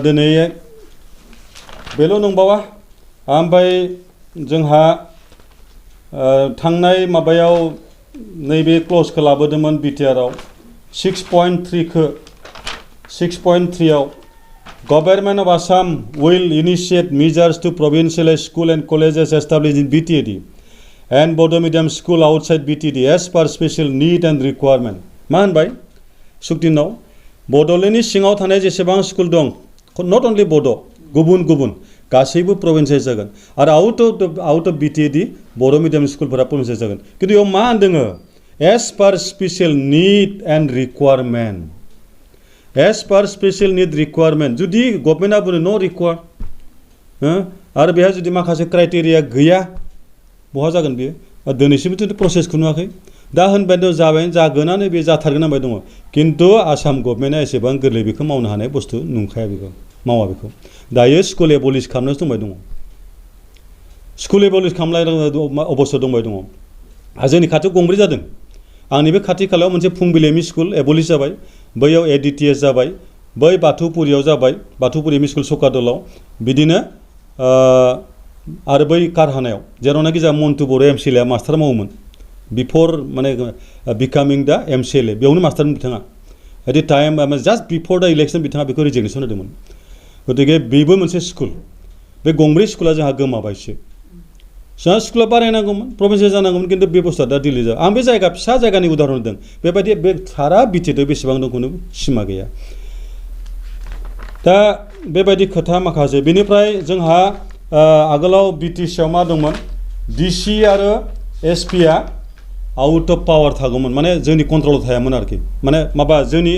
दिनै बेल' नंबावा ओमफ्राय जोंहा थांनाय माबायाव नैबे क्लजखौ लाबोदोंमोन बिटिआरआव 6.3 आव Government of Assam will initiate measures to provincialize school and colleges established in BTD and Bodo medium school outside BTD as per special need and requirement. मा होनबाय सुक्तिनाव बड'लेण्डनि सिङाव थानाय जेसेबां स्कुल दं not only बड' गुबुन गासैबो प्रभिन्सियेल जागोन आरो out of BTD Boro' medium स्कुलफोरा प्रभिन्सियेल जागोन खिन्थु बेयाव मा होनदोङो as per special need and requirement as per special need requirement जुदि गभर्नमेन्टआ बुङो नो रिक्वायर आरो बेहा जुदि माखासे क्राइटेरिया गैया बहा जागोन बेयो दिनैसिमबोथ' प्रसेसखौ नुवाखै दा होनबाय दं जाबाय जागोनानो बे जाथारगोन होनबाय दङ खिन्थु आसाम गभर्नमेन्टआ एसेबां गोरलै बेखौ मावनो हानाय बुस्थु नंखाया बेखौ मावा बेखौ दायो स्कुल एबलिश खालामनासो दंबाय दङ स्कुल एबलिश खालामनाय अबस्था दंबाय दङ जोंनि खाथियाव गंब्रै जादों आंनि बे खाथि खालायाव मोनसे फुंबिल एमइ स्कुल एबलिश जाबाय बैयाव एडिटिएस जाबाय बै बाथौपुरियाव जाबाय बाथौपुरि एमइ स्कुल सकादलाव बिदिनो आरो बै कारहानायाव जेरावनाखि जोंहा मन्टु बर' एमसिएलए मास्टार मावोमोन बिफर माने बिकामिं दा एमसिएलए बेयावनो मास्टारमोन बिथाङा एट दि टाइम जास्ट बिफर दा इलेक्सन बिथाङा बेखौ रिजिगनेसन होदोंमोन गतिके बेबो मोनसे स्कुल बे गंब्रै स्कुला जोंहा गोमाबायसो जोंहा स्कुला बारायनांगौमोन प्रभिन्सियेल जानांगौमोन खिन्थु बेबस्था दा दिल्ली जाबाय आं बे जायगा फिसा जायगानि उदाहरन होदों बेबायदि बे सारा बिटिआर बेसेबां दं खुनु सिमा गैया दा बेबायदि खोथा माखासे बेनिफ्राय जोंहा आगोलाव बिटिसिआव मा दंमोन डिसि आरो एसपिआ आउट अफ पावार थागौमोन माने जोंनि कन्ट्रलाव थायामोन आरोखि माने माबा जोंनि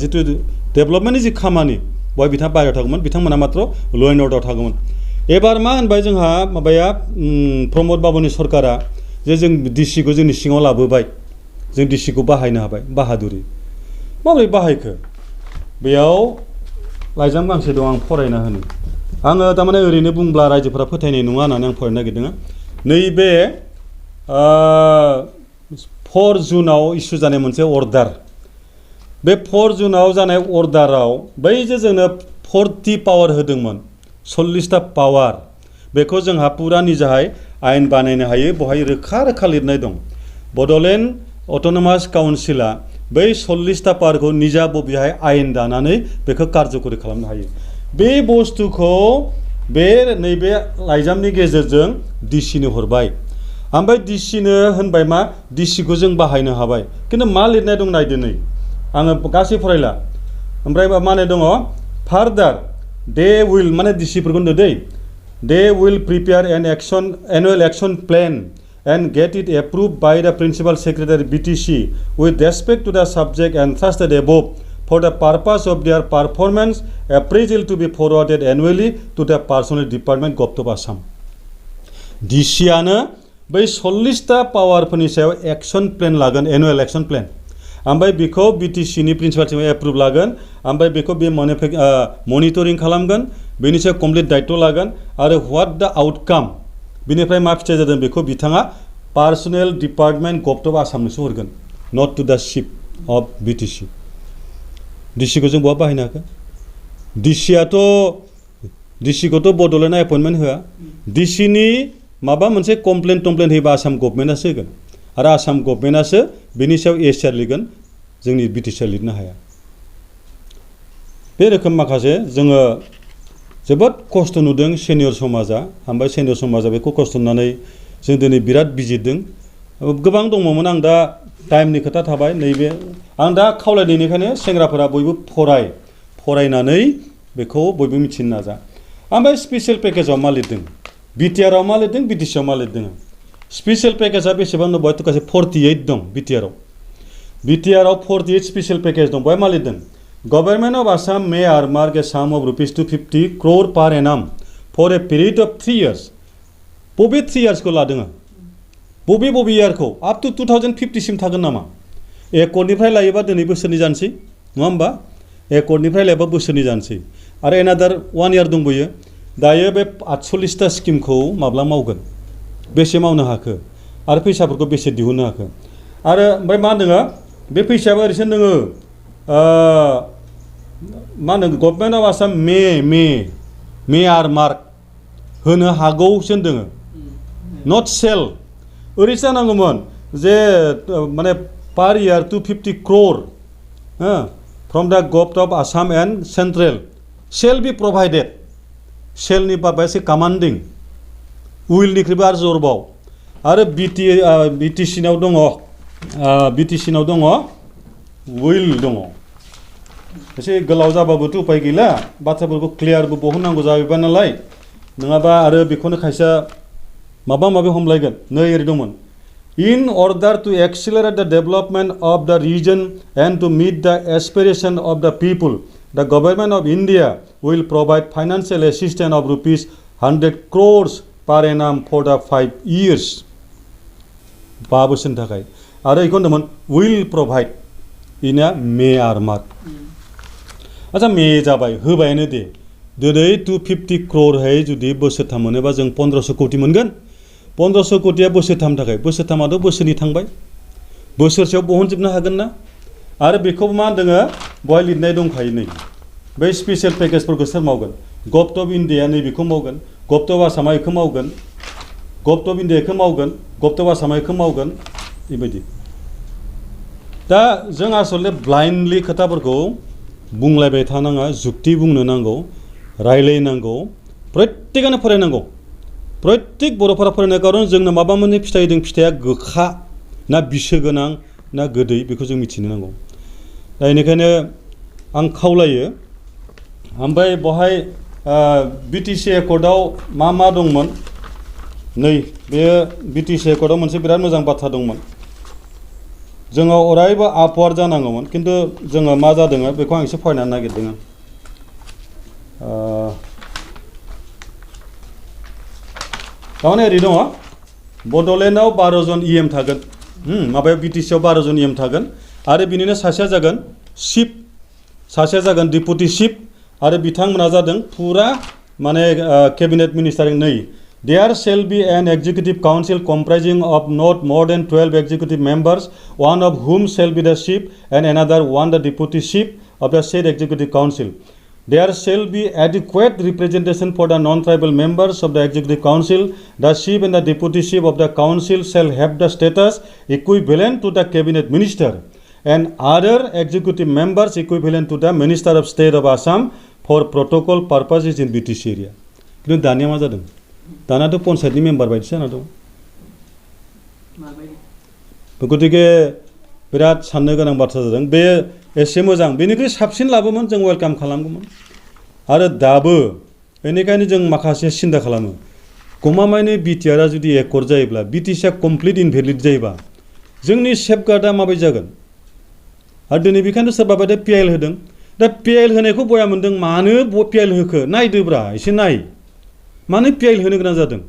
जितु डेभेलपमेन्टनि जि खामानि बहाय बिथाङा बाहेरायाव थागौमोन बिथांमोना मात्र ल' एन्ड अर्डार थागौमोन एबार मा होनबाय जोंहा माबाया प्रमद बाबुनि सरकारा जे जों डिसिखौ जोंनि सिङाव लाबोबाय जों डिसिखौ बाहायनो हाबाय बाहादुरि माबोरै बाहायखो बेयाव लाइजाम गांसे दं आं फरायना होनो आङो थारमाने ओरैनो बुंब्ला रायजोफोरा फोथायनाय नङा होननानै आं फरायनो नागिरदों नैबे 4 जुनाव इसु जानाय मोनसे अर्डार बे 4 जुनाव जानाय अर्डाराव बै जे जोंनो 40 पावार होदोंमोन 40टा पावार बेखौ जोंहा पुरा निजाहाय आयेन बानायनो हायो बहाय रोखा रोखा लिरनाय दं बड'लेण्ड अट'नमास काउन्सिला बै 40टा पावारखौ निजा बबेहाय आयेन दानानै बेखौ कारज'करि खालामनो हायो बे बुस्थुखौ बे नैबे लाइजामनि गेजेरजों डिसिनो हरबाय ओमफ्राय डिसिनो होनबाय मा डिसिखौ जों बाहायनो हाबाय खिन्थु मा लिरनाय दं नायदो नै आङो गासै फरायला ओमफ्राय मा होननाय दङ फार्दार दे उइल माने डिसिफोरखौ होनदो दै they will prepare annual action plan and get it approved by the Principal Secretary BTC with respect to the subject entrusted above for the purpose of their performance appraisal to be forwarded annually to the Personnel Department Government of Assam. DCआनो बै 40टा पावारफोरनि सायाव action plan लागोन annual action plan ओमफ्राय बेखौ BTCनि प्रिन्सिपालसिम approve लागोन ओमफ्राय बेखौ बे monitoring खालामगोन बेनि सायाव कमप्लिट दायित्व लागोन आरो व्हाट द आउटकाम बिनिफ्राय मा फिथाइ जादों बेखौ बिथाङा पार्सनेल डिपार्टमेन्ट गभर्नमेन्ट अफ आसामनोसो हरगोन नट टु द चिफ अफ बिटिसि डिसिखौ जों बहा बाहायनो हाखो डिसिखौथ' बड'लेण्डआ एपइन्टमेन्ट होआ डिसिनि माबा मोनसे कमप्लेन होयोबा आसाम गभर्नमेन्टआसो होगोन आरो आसाम गभर्नमेन्टआसो बेनि सायाव एसिआर लिरगोन जोंनि बिटिसिआ लिरनो हाया बे रोखोम माखासे जोङो जोबोद खस्थ' नुदों सेनियर समाजा ओमफ्राय सेनियर समाजा बेखौ खस्थ' नुनानै जों दिनै बिराद बिजिरदों गोबां दङमोन आं दा टाइमनि खोथा थाबाय नैबे आं दा खावलायनायनिखायनो सेंग्राफोरा बयबो फरायनानै बेखौ बयबो मिथिनो नाजा ओमफ्राय स्पेसियेल पेकेजाव मा लिरदों बिटिआरआव मा लिरदों बिटिसिआव मा लिरदों स्पेसियेल पेकेजा बेसेबां दं बेवहाय गासै 48 दं बिटिआरआव 48 स्पेसियेल पेकेज दं बेवहाय मा लिरदों Government of Assam may earmark a sum of rupees 250 crore per annum for a period of 3 years. बबे 3 years को लादों बबे year को up to 2050 सिम थागोन नामा एक करोड़निफ्राय लायोबा दिनै बोसोरनि जानोसै नङा होमबा एक करोड़निफ्राय लायोबा बोसोरनि जानोसै आरो एनादार 1 year दंबोयो दायो बे 48टा स्किमखौ माब्ला मावगोन बेसे मावनो हाखो आरो फैसाफोरखौ बेसे दिहुननो हाखो आरो ओमफ्राय मा होनदों बे फैसायाबो ओरैसो दोङो मा होनो government of Assam may earmark होनो हागौसो दोङो नट सेल ओरैसो जानांगौमोन जे माने per year 250 crore from the government of Assam and central shall be provided सेलनि बाबा एसे कमान्डिं उइलनिख्रुइबो आरो जरबाव आरो बिटिसिनाव दङ उइल दङ एसे गोलाव जाबाबोथ' उपाय गैला बाथ्राफोरखौ क्लियारबो बहननांगौ जाहैबाय नालाय नङाबा आरो बेखौनो खायसेया माबा माबि हमलायगोन नै ओरै दंमोन in order to accelerate the development of the region and to meet the aspiration of the people the government of India will provide financial assistance of rupees 100 crores per annum for the 5 years 5 बोसोरनि थाखाय आरो बेखौ होनदोंमोन will provide in a may earmark अच्छा May जाबाय होबायानो दे दिनै 250 crore जुदि बोसोरथाम मोनोबा जों 1500 कोटी मोनगोन 1500 कोटीया बोसोरथाम थाखाय बोसोरथामाथ' बोसोरनि थांबाय बोसोरसेयाव बहनजोबनो हागोन ना आरो बेखौ मा होनदों बहाय लिरनाय दंखायो नै बै स्पेसियेल पेकेजफोरखौ सोर मावगोन गभर्नमेन्ट अफ इन्डिया नै बेखौ मावगोन गभर्नमेन्ट अफ आसामा बेखौ मावगोन गभर्नमेन्ट अफ इन्डिया बेखौ मावगोन गभर्नमेन्ट अफ आसामा बेखौ मावगोन बेबायदि दा जों आसलते ब्लाइन्डलि खोथाफोरखौ बुंलायबाय थानाङा जुक्ति बुंनो नांगौ रायलायनांगौ प्रत्येकआनो फरायनांगौ प्रत्येक बर'फोरा फरायनाय खारन जोंनो माबा मोनसे फिथाइ दं फिथाइया गोखा ना बिसो गोनां ना गोदै बेखौ जों मिथिनो नांगौ दा बेनिखायनो आं खावलायो ओमफ्राय बहाय बिटिसि एकर्डआव मा दंमोन नै बे बिटिसि एकर्डआव मोनसे बिराद मोजां बाथ्रा दंमोन जोङो अरायबो आपवार्ड जानांगौमोन किन्तु जोङो मा जादों बेखौ आं एसे फरायनो नागिरदों तारमाने ओरै दङ बड'लेण्डआव 12 जन इएम थागोन माबायाव बिटिसिआव 12 जन इएम थागोन आरो बिनिनो सासेया जागोन चिफ सासेया जागोन डिपुटि चिफ आरो बिथांमोना जादों फुरा माने केबिनेट मिनिस्टार नै There shall be an executive council comprising of not more than 12 executive members, one of whom shall be the chief and another one the deputy chief of the said executive council. There shall be adequate representation for the non-tribal members of the executive council. The chief and the deputy chief of the council shall have the status equivalent to the cabinet minister and other executive members equivalent to the minister of state of Assam for protocol purposes in BTC area. किन्तु दानिया मा जादों दानाथ' पन्सायतनि member बायदिसो जाना दं गतिके बिराद साननो गोनां बाथ्रा जादों बे एसे मोजां बेनिख्रुइ साबसिन लाबोमोन जों वेलकाम खालामगौमोन आरो दाबो बेनिखायनो जों माखासे सिन्था खालामो गमामायैनो बिटिआरआ जुदि एकर्ड जायोब्ला बिटिसिआ कमप्लिट इनभेलिड जायोबा जोंनि सेफगार्डआ माबायदि जागोन आरो दिनै बेखायनो सोरबा बायदि पिएल होदों दा पिएल होनायखौ बया मोन्दों मानो पिएल होखो नायदोब्रा एसे नाय मानो पिएल होनो गोनां जादों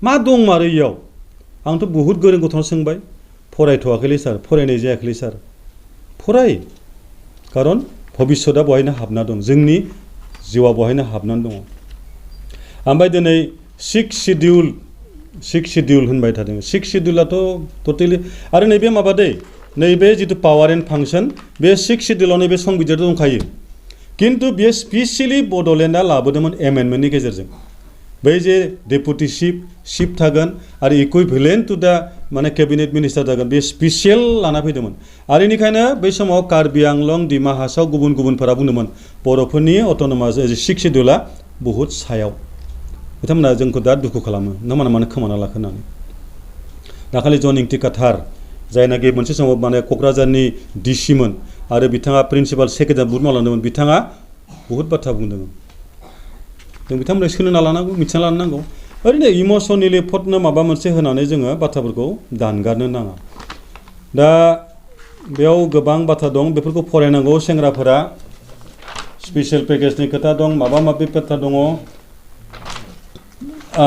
मा दं मारो इयाव आंथ' बहुद गोरों गथ'नाव सोंबाय फरायथ'वाखैलै सार फरायनाय जायाखैलै सार फराय खारन भबिष्यतआ बहायनो हाबना दं जोंनि जिउआ बहायनो हाबनानै दङ ओमफ्राय दिनै सिक्स शिडिउल होनबाय थादों सिक्स शिडिउलाथ' टटेलि आरो नैबे माबा दै नैबे जितु पावार एन्ड फांसन बे सिक्स शिडिउलाव नैबे संबिजिर दंखायो किन्तु बेयो स्पेसियेलि बड'लेण्डआ लाबोदोंमोन एमेन्डमेन्टनि गेजेरजों बै जे डेपुटि चिफ थागोन आरो इकुइभेलेन्ट टु दा माने केबिनेट मिनिस्टार थागोन बे स्पेसियेल लाना फैदोंमोन आरो बेनिखायनो बै समाव कार्बि आंलं डिमा हासाव गुबुनफोरा बुंदोंमोन बर'फोरनि अट'नमास सिक्स शिडिउला बहुद सायाव बिथांमोना जोंखौ दा दुखु खालामो नोंथांमोना मानो खोमाना लाखो होननानै दाखालि जन इंटिकाथार जायनाखि मोनसे समाव माने क'क्राझारनि डिसिमोन आरो बिथाङा प्रिन्सिपाल सेक्रेटारि बुहुत मावलांदोंमोन बिथाङा बहुद बाथ्रा बुंदोंमोन जों बिथांमोननो सोलोंना लानांगौ मिथिना लानांगौ ओरैनो इमसनेलि फटनो माबा मोनसे होनानै जोङो बाथ्राफोरखौ दानगारनो नाङा दा बेयाव गोबां बाथ्रा दं बेफोरखौ फरायनांगौ सेंग्राफोरा स्पेसियेल पेकेजनि खोथा दं माबा माबि बाथ्रा दङ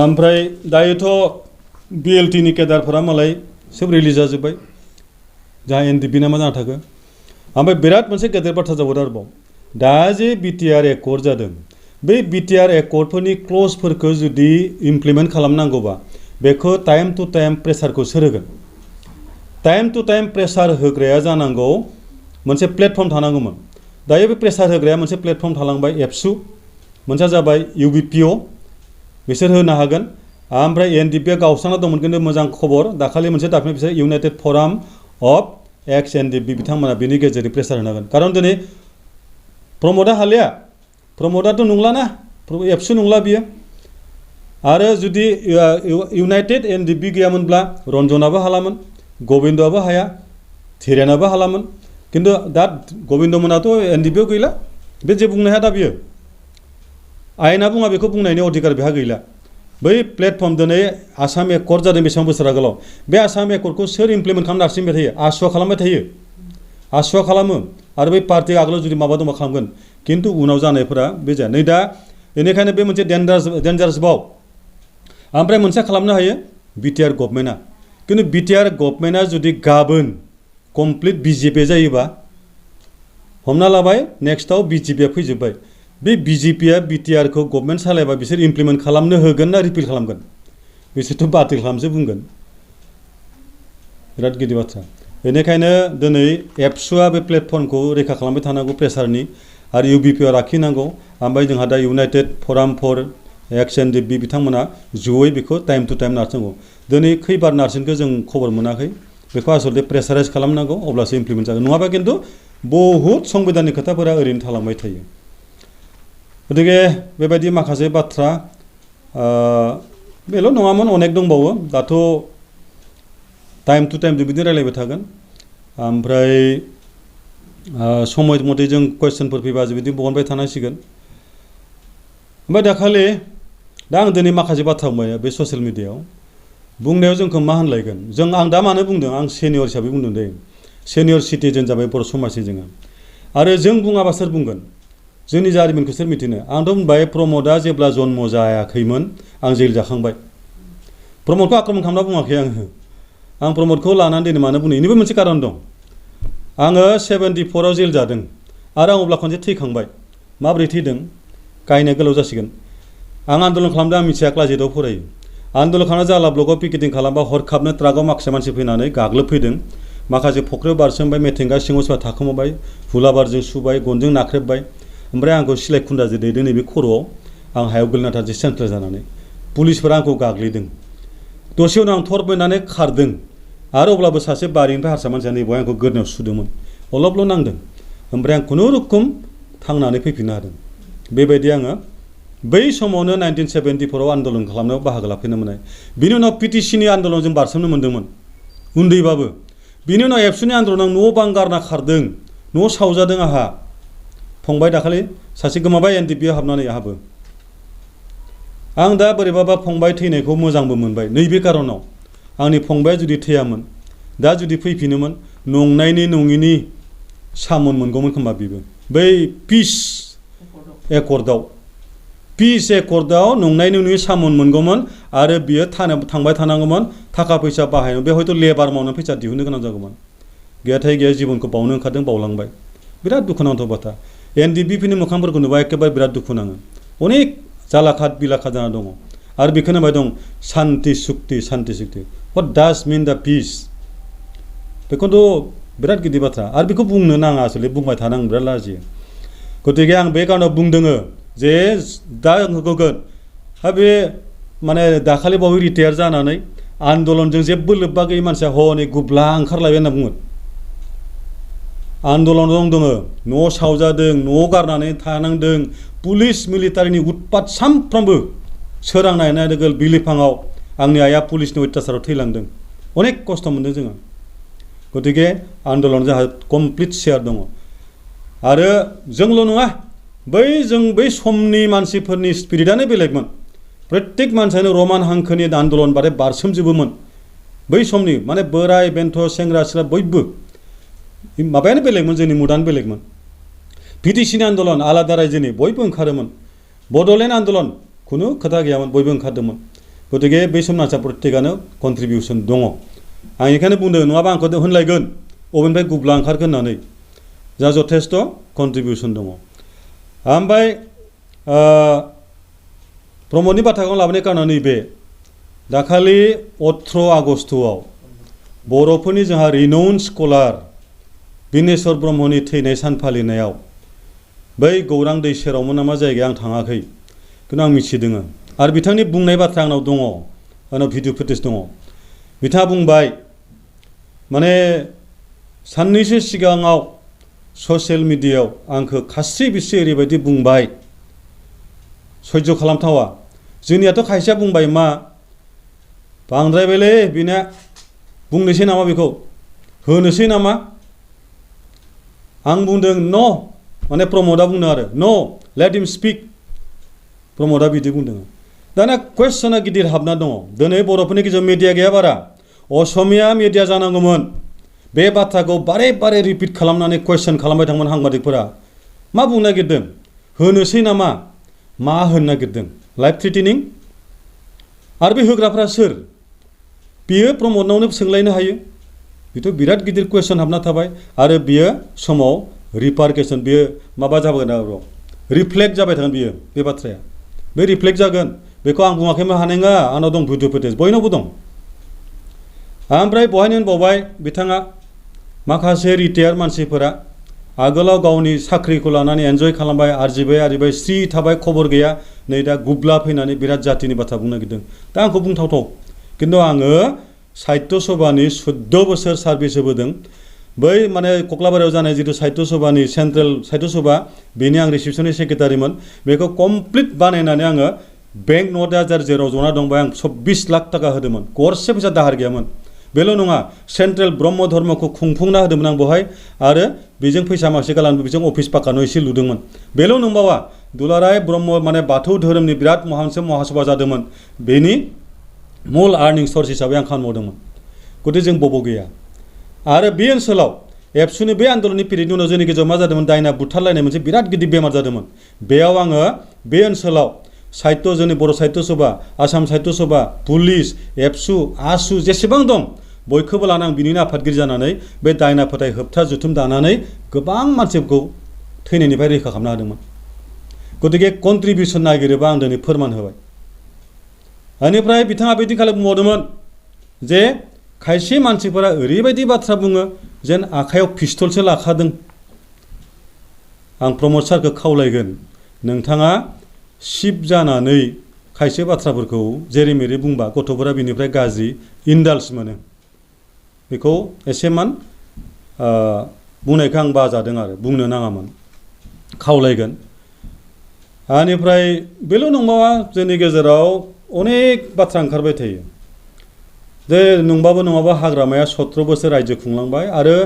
ओमफ्राय दायोथ' बिएलटिनि केडारफोरा मालाय सोब रिलिज जाजोब्बाय जोंहा एनडिपिना मा जाना थाखो ओमफ्राय बिराद मोनसे गेदेर बाथ्रा जाबावदों आरोबाव दा जे बिटिआर एकर्ड जादों बै बिटिआर एकर्डफोरनि क्लजफोरखौ जुदि इमप्लिमेन्ट खालामनांगौबा बेखौ टाइम टु टाइम प्रेसारखौ सोर होगोन टाइम टु टाइम प्रेसार होग्राया जानांगौ मोनसे प्लेटफर्म थानांगौमोन दायो बे प्रेसार होग्राया मोनसे प्लेटफर्म थालांबाय एबसु मोनसेया जाबाय इउबिपिअ बिसोर होनो हागोन ओमफ्राय एनडिपिआ गावस्राना दंमोन खिन्थु मोजां खबर दाखालि मोनसे दाफिनाय बिसोर इउनाइटेड फराम अफ एक्स एनडिपि बिथांमोना बिनि गेजेरजों प्रेसार होनो हागोन खारन दिनै प्रमदआ हालिया प्रमदआथ' नंलाना एबसु नंला बियो आरो जुदि इउनाइटेड एनडिपि गैयामोनब्ला रन्जनाबो हालामोन गबिन्दआबो हाया धीरेनाबो हालामोन खिन्थु दा गबिन्दमोनाथ' एनडिपिआव गैला बे जे बुंनो हाया दा बियो आयेना बुङा बेखौ बुंनायनि अधिकार बेहा गैला बै प्लेटफर्म दिनै आसाम एकर्ड जादों बेसेबां बोसोर आगोलाव बे आसाम एकर्डखौ सोर इमप्लिमेन्ट खालामनो नारसिनबाय थायो आसुआ खालामबाय थायो आसुआ खालामो आरो बै पार्टि आगोलाव जुदि माबा दंबा खालामगोन किन्तु उनाव जानायफोरा बे जाया नै दा बेनिखायनो बे मोनसे डेन्जारास बाव ओमफ्राय मोनसे खालामनो हायो बिटिआर गभर्नमेन्टआ किन्तु बिटिआर गभर्नमेन्टआ जुदि गाबोन कमप्लिट बिजेपि जायोबा हमना लाबाय नेक्स्टआव बिजेपिआ फैजोब्बाय बे बिजेपिआ बिटिआरखौ गभर्नमेन्ट सालायबा बिसोर इमप्लिमेन्ट खालामनो होगोन ना रिपिल खालामगोन बिसोरथ' बातिल खालामसो बुंगोन बिराद गिदिर बाथ्रा बेनिखायनो दिनै एबसुआ बे प्लेटफर्मखौ रैखा खालामबाय थानांगौ प्रेसारनि आरो इउबिपिआ लाखिनांगौ ओमफ्राय जोंहा दा इउनाइटेड फराम फर एक्स एनडिपि बिथांमोना जयै बेखौ टाइम टु टाइम नारसिननांगौ दिनै खैबार नारसिनखौ जों खबर मोनाखै बेखौ आसलते प्रेसाराइज खालामनांगौ अब्लासो इमप्लिमेन्ट जागोन नङाबा खिन्थु बहुद संबिधाननि खोथाफोरा ओरैनो थालांबाय थायो गतिके बेबायदि माखासे बाथ्रा बेल' नङामोन अनेक दंबावो दाथ' टाइम टु टाइम जों बिदिनो रायलायबाय थागोन ओमफ्राय समय मथे जों कुइसनफोर फैबा जों बिदि बहनबाय थानांसिगोन ओमफ्राय दाखालि दा आं दिनै माखासे बाथ्रा बुंबाय बे ससियेल मिडियायाव बुंनायाव जोंखौ मा होनलायगोन आं दा मानो बुंदों आं सेनियर हिसाबै बुंदों दे सेनियर सिटिजेन जाबाय बर' समाजनि जोङो आरो जों बुङाबा सोर बुंगोन जोंनि जारिमिनखौ सोर मिथिनो आंथ' बुंबाय प्रमदआ जेब्ला जन्म जायाखैमोन आं जेल जाखांबाय प्रमदखौ आक्रमन खालामना बुङाखै आं प्रमदखौ लानानै दिनै मानो बुंनो बेनिबो मोनसे कारन दं आङो 74आव जेल जादों आरो आं अब्ला खनसे थैखांबाय माबोरै थैदों गायनाय गोलाव जासिगोन आं आन्दलन खालामदों आं मिथिया क्लास 8आव फरायो आन्दलन खालामना जाला ब्लकआव पिकेटिं खालामबा हरखाबनो ट्राकआव माखासे मानसि फैनानै गाग्लोबफैदों माखासे फख्रियाव बारसोमबाय मेथेंगा सिङाव सोरबा थाखोमाबाय हुलाबारजों सुबाय गनजों नाख्रेबबाय ओमफ्राय आंखौ सिलाइ खुन्दाजों दैदों नैबे खर'आव आं हायाव गोलैना थानोसै सेन्ट्रेल जानानै पुलिसफोरा आंखौ गाग्लिदों दसे उनाव आं थर बोनानै खारदों आरो अब्लाबो सासे बारिनिफ्राय हारसा मानसिया नैबाव आंखौ गोदनायाव सुदोंमोन अलपल' नांदों ओमफ्राय आं खुनुरुखुम थांनानै फैफिननो हादों बेबायदि आङो बै समावनो 1974आव आन्दलन खालामनायाव बाहागो लाफैनो मोननाय बिनि उनाव पिटिसिनि आन्दलनजों बारसोमनो मोन्दोंमोन उन्दैबाबो बिनि उनाव एबसुनि आन्दलनाव न' बां गारना खारदों न' सावजादों आंहा फंबाय दाखालि सासे गोमाबाय एनडिपिआव हाबनानै आहाबो आं दा बोरैबाबा फंबाय थैनायखौ मोजांबो मोनबाय नैबे कारनाव आंनि फंबाया जुदि थैयामोन दा जुदि फैफिनोमोन नंनायनि नङिनि सामोन मोनगौमोन खोमा बेबो बै पिस एकर्डआव नंनायनि नङि सामोन मोनगौमोन आरो बियो थांबाय थानांगौमोन थाखा फैसा बाहायनो बे हयथ' लेबार मावनो फैसा दिहुननो गोनां जागौमोन गैयाथाय गैया जिबनखौ बावनो ओंखारदों बावलांबाय बिराद दुखुनांथाव बाथ्रा एनडिपिनि मोखांफोरखौ नुबा एखेबारे बिराद दुखु नाङो अनेक जालाखाद बिलाखाद जाना दङ आरो बेखौनो होनबाय दं शान्ति सुक्ति व्हाट डाज मिन दा पिस बेखौथ' बिराद गिदिर बाथ्रा आरो बेखौ बुंनो नाङा आसले बुंबाय थानो आं बिराद लाजियो गतिके आं बे कारनाव बुंदों जे दा होगोन बे माने दाखालि बावै रिटायार जानानै आन्दलनजों जेबो लोब्बा गैयै मानसिया हनै गुब्ला ओंखारलायबाय होनना बुङो आन्दलन दङ न' सावजादों न' गारनानै थानांदों पुलिस मिलिटारिनि उत्पात सानफ्रामबो सोरांनाय लोगो बिलिफाङाव आंनि आइया पुलिसनि अत्याचाराव थैलांदों अनेक खस्थ' मोनदों जोङो गतिके आन्दलन जोंहा कमप्लिट शेयार दङ आरो जोंल' नङा बै समनि मानसिफोरनि स्पिरिटआनो बेलेगमोन प्रत्येक मानसियानो रमान हांखोनि आन्दलन बारसोमजोबोमोन बै समनि माने बोराय बेन्थ' सेंग्रा सिख्ला बयबो माबायानो बेलेगमोन जोंनि मुदानो बेलेगमोन पिटिसिनि आन्दलन आलादा रायजोनि बयबो ओंखारोमोन बड'लेण्ड आन्दलन खुनु खोथा गैयामोन बयबो ओंखारदोंमोन गतिके बै समनि मानसिया प्रत्येकआनो कन्ट्रिबिउसन दङ आं बेखायनो बुंदों नङाबा आंखौ होनलायगोन अबेनिफ्राय गुब्ला ओंखारगोन होननानै जा जथेस्थ' कन्ट्रिबिउसन दङ ओमफ्राय प्रमदनि बाथ्राखौ लाबोनाय कारना नैबे दाखालि 18 आगस्तआव बर'फोरनि जोंहा रिनाउन्ड स्कलार बिनेश्वर ब्रह्मनि थैनाय सान फालिनायाव बै गौरां दै सेरावमोन नामा जायगाया आं थाङाखै खिन्थु आं मिथिदों आरो बिथांनि बुंनाय बाथ्रा आंनाव दङ आंनाव भिडिअ फुटेज दङ बिथाङा बुंबाय माने साननैसो सिगाङाव ससियेल मिडियायाव आंखौ खास्रि बिस्रि ओरैबायदि बुंबाय सयज' खालामथावा जोंनियाथ' खायसेया बुंबाय मा बांद्रायबायलै बेना बुंनोसै नामा बेखौ होनोसै नामा आं बुंदों न' माने प्रमदआ बुंदों आरो न' लेट हिम स्पिक प्रमदआ बिदि बुंदों दाना कुवेसना गिदिर हाबना दङ दिनै बर'फोरनि गेजेराव मिडिया गैया बारा असमिया मिडिया जानांगौमोन बे बाथ्राखौ बारे बारे रिपिट खालामनानै कुवेसन खालामबाय थांमोन साংবাদিকफोरा मा बुंनो नागिरदों होनोसै नामा मा होननो नागिरदों लाइफ थ्रेटेनिं आरो बे होग्राफ्रा सोर बियो प्रमदनावनो सोंलायनो हायो बेथ' बिराद गिदिर कुवेसन हाबना थाबाय आरो बियो समाव रिपारकेसन बियो माबा जागोन आरो रिफ्लेक्ट जाबाय थागोन बियो बे बाथ्राया बे रिफ्लेक्ट जागोन बेखौ आं बुङाखैमोन हानाय नङा आंनाव दं भिडिअ फुटेज बयनावबो दं ओमफ्राय बहायनो होनबावबाय बिथाङा माखासे रिटायार मानसिफोरा आगोलाव गावनि साख्रिखौ लानानै एन्जय खालामबाय आरजिबाय स्रि थाबाय खबर गैया नै दा गुब्ला फैनानै बिराद जातिनि बाथ्रा बुंनो नागिरदों दा आंखौ बुंथावथाव खिन्थु आङो साहित्य सभानि 14 बोसोर सार्भिस होबोदों बै माने कक्लाबारियाव जानाय जितु साहित्य सभानि सेन्ट्रेल साहित्य सभा बेनि आं रिसिपसननि सेक्रेटारिमोन बेखौ कमप्लिट बानायनानै आङो बेंक नट जेराव जना दंबाय आं 24 लाख थाखा होदोंमोन गरसे फैसा दाहार गैयामोन बेल' नङा सेन्ट्रेल ब्रह्म धर्मखौ खुंफुंना होदोंमोन आं बहाय आरो बेजों फैसा माखासे गालांबो बेजों अफिस पाक्का न' एसे लुदोंमोन बेल' नंबावा दुलाराय ब्रह्म माने बाथौ धोरोमनि बिराद मोनसे महासभा जादोंमोन बेनि मूल आर्निं सर्स हिसाबै आं खामानि मावदोंमोन गतिके जों बबाव गैया आरो बे ओनसोलाव एबसुनि बे आन्दलननि पिरियडनि उनाव जोंनि गेजेराव मा जादोंमोन दायना बुथारलायनाय मोनसे बिराद गिदिर बेमार जादोंमोन बेयाव आङो बे ओनसोलाव साहित्य जोंनि बर' साहित्य सभा आसाम साहित्य सभा पुलिस एबसु आसु जेसेबां दं बयखौबो लाना आं बिनिनो आफादगिरि जानानै बे दायना फोथाय होबथा जुथुम दानानै गोबां मानसिफोरखौ थैनायनिफ्राय रैखा खालामनो हादोंमोन गतिके कन्ट्रिबिउसन नागिरोबा आं दिनै फोरमान होबाय बेनिफ्राय बिथाङा बेदि खालि बुंबावदोंमोन जे खायसे मानसिफोरा ओरैबायदि बाथ्रा बुङो जेन आखायाव पिस्तलसो लाखादों आं प्रमद सारखौ खावलायगोन नोंथाङा सिप जानानै खायसे बाथ्राफोरखौ जेरै मेरै बुंबा गथ'फोरा बिनिफ्राय गाज्रि इन्डाल्स मोनो बेखौ एसेमान बुंनायखौ आं बाजादों आरो बुंनो नाङामोन खावलायगोन बेनिफ्राय बेल' नंबावा जोंनि गेजेराव अनेक बाथ्रा ओंखारबाय थायो जे नंबाबो नङाबा हाग्रामाया 17 बोसोर रायजो खुंलांबाय आरो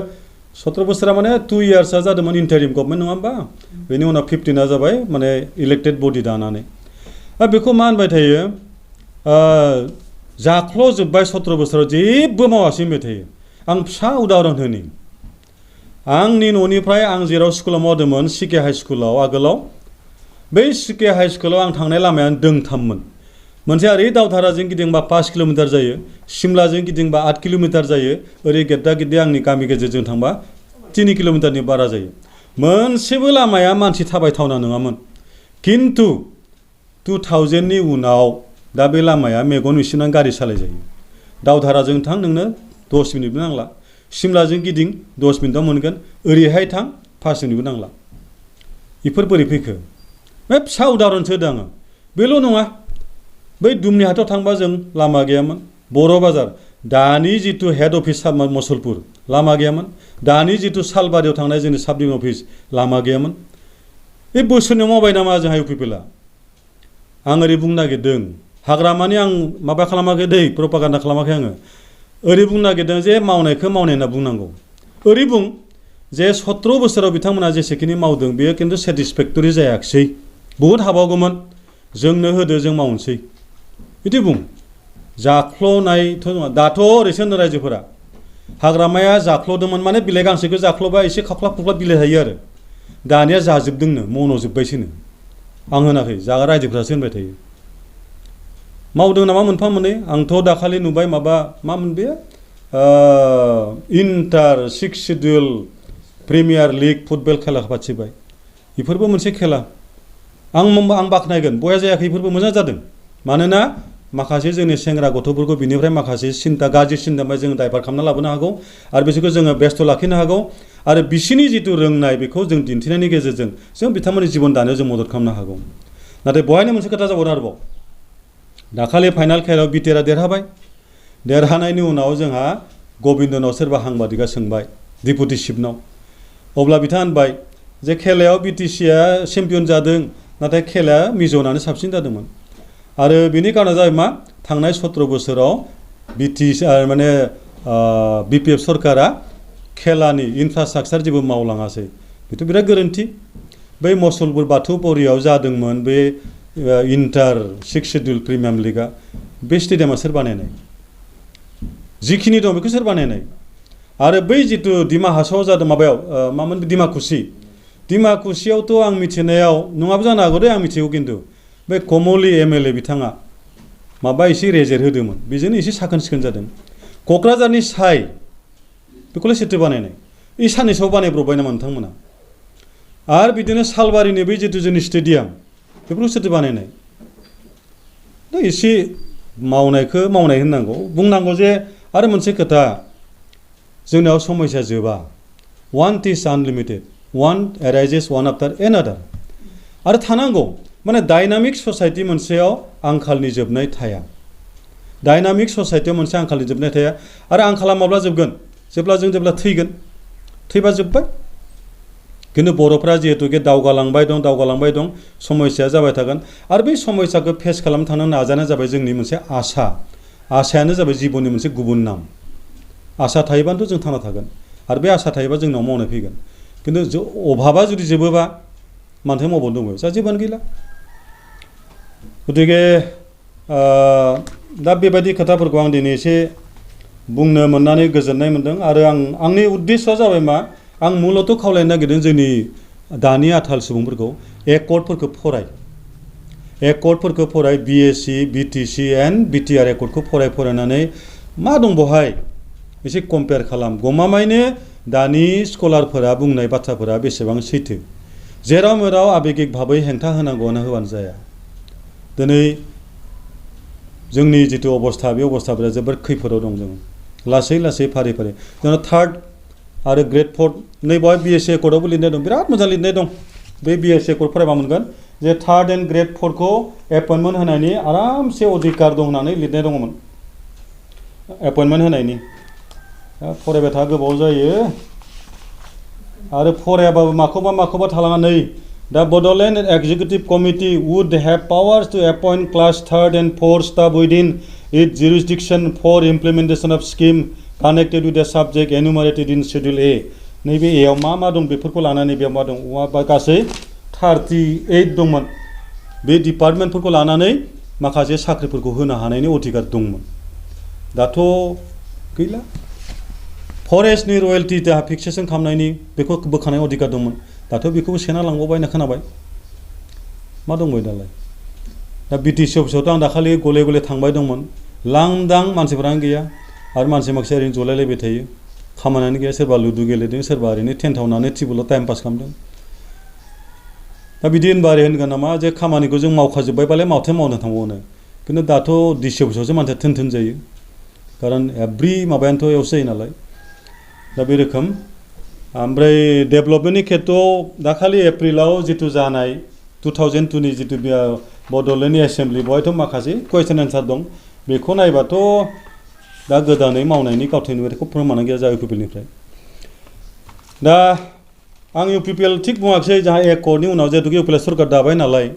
17 बोसोरा माने 2 इयार्सआ जादोंमोन इन्टारिम गभर्नमेन्ट नङा होमबा बेनि उनाव 15 जाबाय माने इलेक्टेड बडि दानानै बेखौ मा होनबाय थायो जाख्ल'जोब्बाय 17 बोसोराव जेबो मावासै होनबाय थायो आं फिसा उदाहरन होनि आंनि न'निफ्राय आं जेराव स्कुलाव मावदोंमोन सिके हाइ स्कुलाव आगोलाव बै सिके हाइ स्कुलाव आं थांनाय लामाया दोंथाममोन मोनसे ओरै दावधाराजों गिदिंबा 5 किल'मिटार जायो सिमलाजों गिदिंबा 8 किल'मिटार जायो ओरै गेद्दा गिद्दि आंनि गामि गेजेरजों थांबा 3 किल'मिटारनि बारा जायो मोनसेबो लामाया मानसि थाबायथावना नङामोन खिन्थु 2000नि उनाव दा बे लामाया मेगन नुसिनानै गारि सालाय जायो दावधाराजों थां नोंनो 10 मिनिटबो नांला सिमलाजों गिदिं 10 मिनिटाव मोनगोन ओरैहाय थां 5 मिनिटबो नांला बेफोर बोरै फैखो बे फिसा उदाहरनसो होदों आङो बेल' नङा बै दुमनि हाथाव थांबा जों लामा गैयामोन बर' बाजार दानि जितु हेड अफिस मुसलपुर लामा गैयामोन दानि जितु सालबारियाव थांनाय जोंनि साब डिभिजन अफिस लामा गैयामोन बे बोसोरनियाव मावबाय नामा जोंहा इउ पि पि एल आ आं ओरै बुंनो नागिरदों हाग्रामानि आं माबा खालामाखै दै प्रपागान्डा खालामाखै आङो ओरै बुंनो नागिरदों जे मावनायखौ मावनाय होनना बुंनांगौ ओरै बुं जे 17 बोसोराव बिथांमोना जेसेखिनि मावदों बेयो खिन्थु सेटिसफेक्टरि जायाखिसै बहुद हाबावगौमोन जोंनो होदो जों मावनोसै बिदि बुं जाख्ल'नायथ' नङा दाथ' ओरैसो होनो रायजोफोरा हाग्रामाया जाख्ल'दोंमोन माने बिलाइ गांसेखौ जाख्ल'बा एसे खाख्लाब खुख्लाब बिलाइ थायो आरो दानिया जाजोबदोंनो मन'जोब्बायसोनो आं होनाखै जाग्रा रायजोफ्रासो होनबाय थायो मावदों नामा मोनफा मोननै आंथ' दाखालि नुबाय मामोन बे inter 6 schedule premier league football खेला फाथिबाय बेफोरबो मोनसे खेला आं बाख्नायगोन बया जायाखै बेफोरबो मोजां जादों मानोना माखासे जोंनि सेंग्रा गथ'फोरखौ बिनिफ्राय माखासे सिन्था गाज्रि सिन्थानिफ्राय जोङो डाइभार्ट खालामना लाबोनो हागौ आरो बिसोरखौ जोङो बेस्थ' लाखिनो हागौ आरो बिसोरनि जितु रोंनाय बेखौ जों दिन्थिनायनि गेजेरजों जों बिथांमोननि जिबन दानायाव जों मदद खालामनो हागौ नाथाय बहायनो मोनसे खोथा जाबावदों आरोबाव दाखालि फाइनाल खेलायाव बिटिआरआ देरहाबाय देरहानायनि उनाव जोंहा गबिन्दनाव सोरबा हांबादिगा सोंबाय डिपुटि चिफनाव अब्ला बिथाङा होनबाय जे खेलायाव बिटिसिआ चेम्पियन जादों नाथाय खेलाया मिज'नानो साबसिन जादोंमोन आरो बेनि कारना जाबाय मा थांनाय 17 बोसोराव माने बिपिएफ सरकारा खेलानि इनफ्रास्ट्राक्चार जेबो मावलाङासै बेथ' बिराद गोरोन्थि बै मुसलपुर बाथौपुरियाव जादोंमोन बे इन्टार 6 सिडिउल प्रिमियाम लिगआ बे स्टेडियामा सोर बानायनाय जिखिनि दं बेखौ सोर बानायनाय आरो बै जितु डिमा हासावआव जादों माबायाव मामोन डिमाकुसियावथ' आं मिथिनायाव नङाबो जानो हागौ दे आं मिथिगौ खिन्थु बे कमलि एमएलए बिथाङा माबा एसे रेजेर होदोंमोन बेजोंनो एसे साखोन सिखोन जादों क'क्राझारनि साइ बेखौलाय सोरथो बानायनाय बे साननैसोआव बानायब्रबबाय नामा नोंथांमोना आरो बिदिनो सालबारिनि बै जितु जोंनि स्टेडियाम बेफोरखौ सोरथो बानायनाय दा एसे मावनायखौ मावनाय होननांगौ बुंनांगौ जे आरो मोनसे खोथा जोंनाव समस्या जोबा one is unlimited one arises one after another आरो थानांगौ माने डायनामिक ससाइटि मोनसेयाव आंखालनि जोबनाय थाया डायनामिक ससाइटियाव मोनसे आंखालनि जोबनाय थाया आरो आंखाला माब्ला जोबगोन जेब्ला थैगोन थैबा जोब्बाय खिन्थु बर'फ्रा जिहेतुके दावगालांबाय दं समस्याया जाबाय थागोन आरो बै समस्याखौ फेस खालामनो थांनो नाजानाया जाबाय जोंनि मोनसे आसायानो जाबाय जिबननि मोनसे गुबुन नाम आसा थायोबानोथ' जों थांना थागोन आरो बे आसा थायोबा जोंनाव मावनाय फैगोन खिन्थु अभाबा जुदि जोबोबा मानथाय मावबावनो दंबावो जा जेबोआनो गैला गतिके दा बेबायदि खोथाफोरखौ आं दिनै एसे बुंनो मोननानै गोजोननाय मोनदों आरो आंनि उद्देश्यआ जाबाय मा आं मूलत खावलायनो नागिरदों जोंनि दानि आथाल सुबुंफोरखौ एकर्डफोरखौ फराय BSc BTC एन्ड BTR एकर्डखौ फरायनानै मा दं बहाय एसे कम्पेयार खालाम गमामायैनो दानि स्कलारफोरा बुंनाय बाथ्राफोरा बेसेबां सैथो जेराव मेराव आबेगिक भाबै हेंथा होनांगौआनो होबानो जाया दिनै जोंनि जिथु अबस्था बे अबस्थाफोरा जोबोर खैफोदाव दं जों लासै फारि जोंना थार्ड आरो ग्रेड 4 नै बावहाय BSc एकर्डआवबो लिरनाय दं बिराद मोजां लिरनाय दं बे BSc एकर्ड फरायबा मोनगोन जे थार्ड एन्ड ग्रेड 4 खौ एपइन्टमेन्ट होनायनि आरामसे अधिकार दं होननानै लिरनाय दङमोन एपइन्टमेन्ट होनायनि फरायबाय था गोबाव जायो आरो फरायाबाबो माखौबा थालाङा नै The Bodoland Executive Committee would have powers to appoint class 3rd and 4th staff within its jurisdiction for implementation of scheme connected with the subject enumerated in Schedule A. नैबे A आव मा दं बेफोरखौ लानानै बेयाव मा दं गासै 38 दंमोन बे डिपार्टमेन्टफोरखौ लानानै माखासे साख्रिफोरखौ होनो हानायनि अधिकार दंमोन दाथ' गैला फरेस्टनि रयेल्टी दा फिक्सेसन खालामनायनि बेखौ बोखानाय अधिकार दंमोन दाथ' बेखौबो सेना लांबावबाय होनना खोनाबाय मा दंबाय दालाय दा BTC अफिसावथ' आं दाखालि गले थांबाय दंमोन लांदां मानसिफोरानो गैया आरो माखासे ओरैनो जलायलायबाय थायो खामानियानो गैया सोरबा लुदु गेलेदों सोरबा ओरैनो टेन्टावनानै टेबोलाव टाइम पास खालामदों दा बिदि होनबा ओरै होनगोन नामा जे खामानिखौ जों मावखाजोब्बायबालाय मावथो मावनो थांबावनो खिन्थु दाथ' DC अफिसावसो मानसिया थोन जायो खारन एभ्रि माबायानोथ' एवसो जायो नालाय दा बे रोखोम ओमफ्राय डेभेलपमेन्टनि खेत्रआव दाखालि एप्रिलाव जिथु जानाय 2002 नि जिथु बड'लेण्डनि एसेम्बलि बेवहायथ' माखासे कुइसन एन्सार दं बेखौ नायबाथ' दा गोदानै मावनायनि गावथायनायखौ फोरमान गैया जा UPPLनिफ्राय दा आं UPPL थिग बुङाखै जाहा एकर्डनि उनाव जिहेतु UPPL सरकार दाबाय नालाय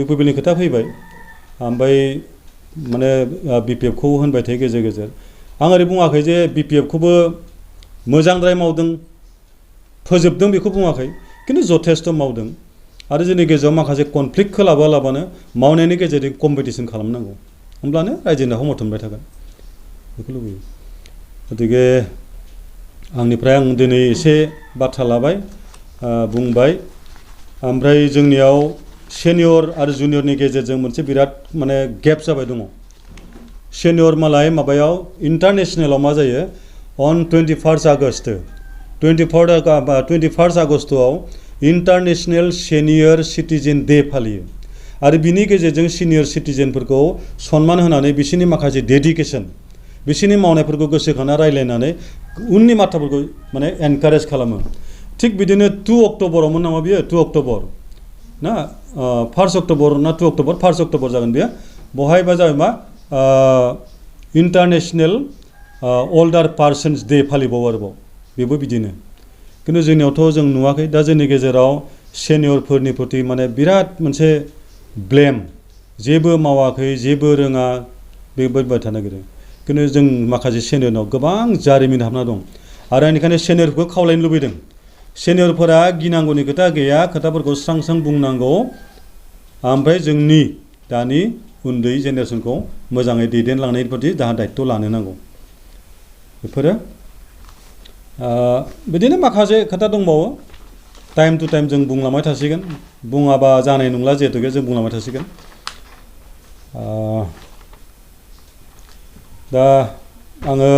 UPPLनि खोथा फैबाय ओमफ्राय माने BPF खौ होनबाय थायो गेजेर आं ओरै बुङाखै जे BPF खौबो मोजांद्राय मावदों फोजोबदों बेखौ बुङाखै किन्तु जथेस्थ मावदों आरो जोंनि गेजेराव माखासे कनफ्लिक्टखौ लाबालाबानो मावनायनि गेजेरजों कम्पिटिसन खालामनांगौ होमब्लानो रायजोनि मदद मोनबाय थागोन बेखौ लुबैयो गतिके आंनिफ्राय आं दिनै एसे बाथ्रा लाबाय बुंबाय ओमफ्राय जोंनियाव सेनियर आरो जुनियरनि गेजेरजों मोनसे बिराद माने गेप जाबाय दङ सेनियर मालाय माबायाव इन्टारनेशनेलाव मा जायो on 21st आगस्टआव इन्टारनेशनेल सेनियर सिटिजेन डे फालियो आरो बिनि गेजेरजों सिनियर सिटिजेनफोरखौ सन्मान होनानै बिसोरनि माखासे डेडिकेसन बिसोरनि मावनायफोरखौ गोसोखांना रायलायनानै उननि माथाफोरखौ माने एनकारेज खालामो थिग बिदिनो 2 अक्ट'बरावमोन नामा बियो 2 अक्ट'बर ना 1 अक्ट'बर ना 2 अक्ट'बर 1 अक्ट'बर जागोन बियो बहायबा जाबाय मा इन्टारनेशनेल older persons डे फालिबावो आरोबाव बेबो बिदिनो किन्तु जोंनियावथ' जों नुवाखै दा जोंनि गेजेराव सेनियरफोरनि प्रति माने बिराद मोनसे ब्लेम जेबो मावाखै जेबो रोङा बेबायदि थानो नागिरो किन्तु जों माखासे सेनियरनाव गोबां जारिमिन हाबना दं आरो बेनिखायनो सेनियरफोरखौ खावलायनो लुबैदों सेनियरफोरा गिनांगौनि खोथा गैया खोथाफोरखौ स्रां बुंनांगौ ओमफ्राय जोंनि दानि उन्दै जेनेरेसनखौ मोजाङै दैदेनलांनायनि प्रति जाहा दायित्व लानो नांगौ बेफोरो बिदिनो माखासे खोथा दंबावो टाइम टु टाइम जों बुंलांबाय थासिगोन बुङाबा जानाय नंला जिहेतु जों बुंलांबाय थासिगोन दा आङो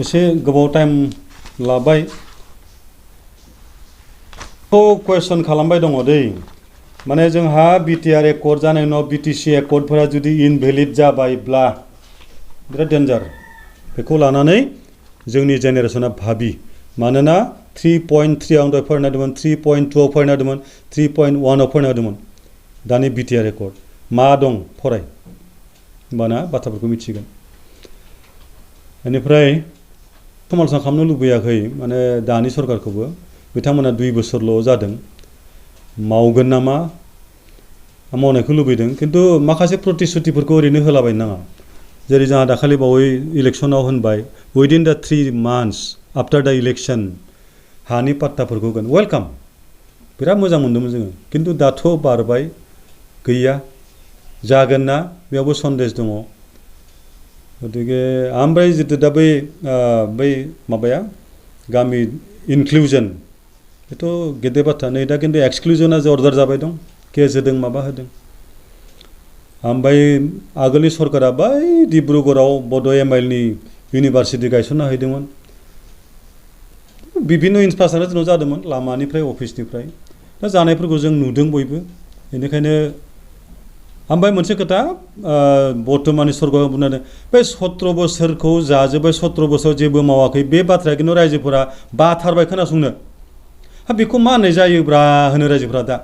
एसे गोबाव टाइम लाबाय कुइसन खालामबाय दङ दै माने जोंहा BTR एकर्ड जानाय उनाव BTC एकर्डफोरा जुदि इनभेलिड जाबायब्ला बिराद डेन्जार बेखौ लानानै जोंनि जेनेरेसना भाबि मानोना 3.3 आव फरायनायदोंमोन 3.2 आव फरायनायदोंमोन 3.1 आव फरायनायदोंमोन दानि BTR एकर्ड मा दं फराय होमबाना बाथ्राफोरखौ मिथिगोन बेनिफ्राय समालोचना खालामनो लुबैयाखै माने दानि सरकारखौबो बिथांमोना 2 बोसोरल' जादों मावगोन नामा मावनायखौ लुबैदों किन्तु माखासे प्रतिश्रुतिफोरखौ ओरैनो होलाबायनो नाङा जेरै जोंहा दाखालि बावै इलेक्सनाव होनबाय उइदिन द 3 months आफ्टार द इलेक्शन हानि पाट्टाफोरखौ होगोन वेलकाम बिराद मोजां मोन्दोंमोन जोङो खिन्थु दाथ' बारबाय गैया जागोन ना बेयावबो सन्देश दङ गतिके ओमफ्राय जितु दा बै माबाया गामि इनक्लुजन बेथ' गेदेर बाथ्रा नै दा खिन्थु एक्सक्लुजना जे अर्डार जाबाय दं केस होदों माबा होदों ओमफ्राय आगोलनि सरकारा बै डिब्रुगड़आव बड' एमआइएलनि इउनिभारसिटि गायसनना हैदोंमोन बिभिन्न इनफ्रास्ट्राक्चार जोंनाव जादोंमोन लामानिफ्राय अफिसनिफ्राय दा जानायफोरखौ जों नुदों बयबो बेनिखायनो ओमफ्राय मोनसे खोथा बर्तमाननि सरकारा बुंनानै बे 17 बोसोरखौ जाजोब्बाय 17 बोसोर जेबो मावाखै बे बाथ्राया खिन्थु रायजोफोरा बाथारबाय खोनासंनो हा बेखौ मा होननाय जायोब्रा होनो रायजोफोरा दा